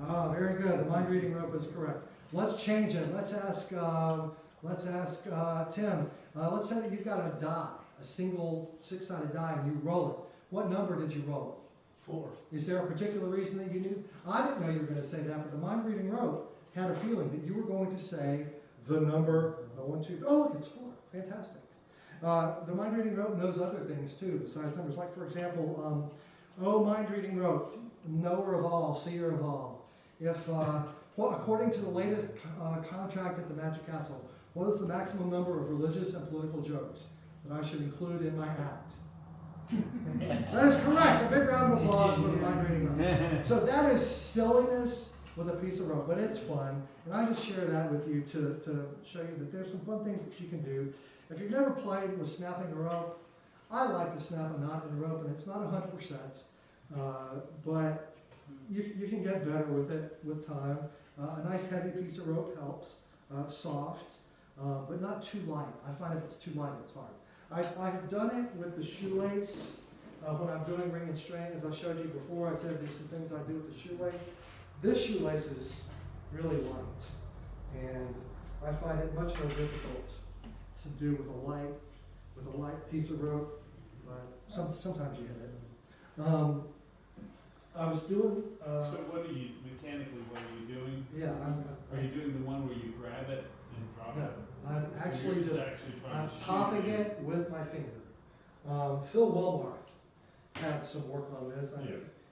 Ah, very good. The mind reading rope is correct. Let's change it. Let's ask Tim. Let's say that you've got a die, a single 6-sided die, and you roll it. What number did you roll? 4. Is there a particular reason that you knew? I didn't know you were going to say that, but the mind reading rope had a feeling that you were going to say the number 1, 2. Oh, look, it's 4. Fantastic. The mind reading rope knows other things too besides numbers. Like for example, mind reading rope, knower of all, seer of all. If according to the latest contract at the Magic Castle, what is the maximum number of religious and political jokes that I should include in my act? That is correct. A big round of applause for the mind reading rope. So that is silliness with a piece of rope, but it's fun. And I just share that with you to show you that there's some fun things that you can do. If you've never played with snapping a rope, I like to snap a knot in a rope, and it's not 100%, but you can get better with it with time. A nice heavy piece of rope helps, soft, but not too light. I find if it's too light, it's hard. I have done it with the shoelace when I'm doing ring and string. As I showed you before, I said there's some things I do with the shoelace. This shoelace is really light, and I find it much more difficult to do with a light piece of rope, but sometimes you hit it. I was doing. So what are you, mechanically, what are you doing? Yeah, Are you doing the one where you grab it and drop No, it? I'm So actually you're just. trying I'm to shoot popping it with my finger. Phil Wilmarth had some work on this.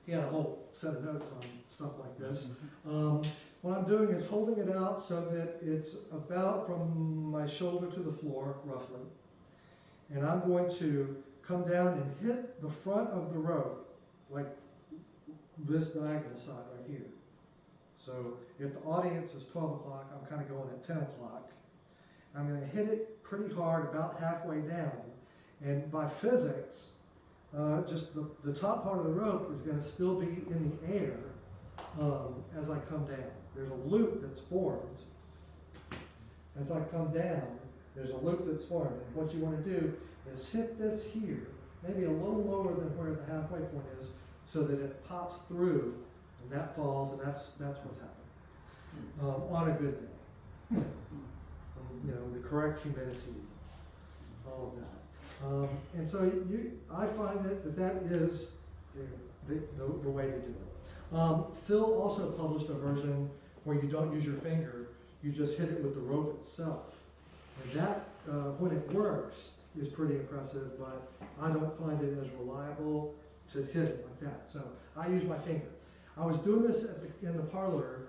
He had a whole set of notes on stuff like this. What I'm doing is holding it out so that it's about from my shoulder to the floor, roughly. And I'm going to come down and hit the front of the rope, like this diagonal side right here. So if the audience is 12 o'clock, I'm kind of going at 10 o'clock. I'm going to hit it pretty hard about halfway down. And by physics, just the top part of the rope is going to still be in the air as I come down. There's a loop that's formed as I come down, there's a loop that's formed, and what you wanna do is hit this here, maybe a little lower than where the halfway point is, so that it pops through, and that falls, and that's what's happening, on a good day. You know, the correct humidity, all of that. And so I find that is the way to do it. Phil also published a version where you don't use your finger, you just hit it with the rope itself. And that, when it works, is pretty impressive, but I don't find it as reliable to hit it like that. So I use my finger. I was doing this in the parlor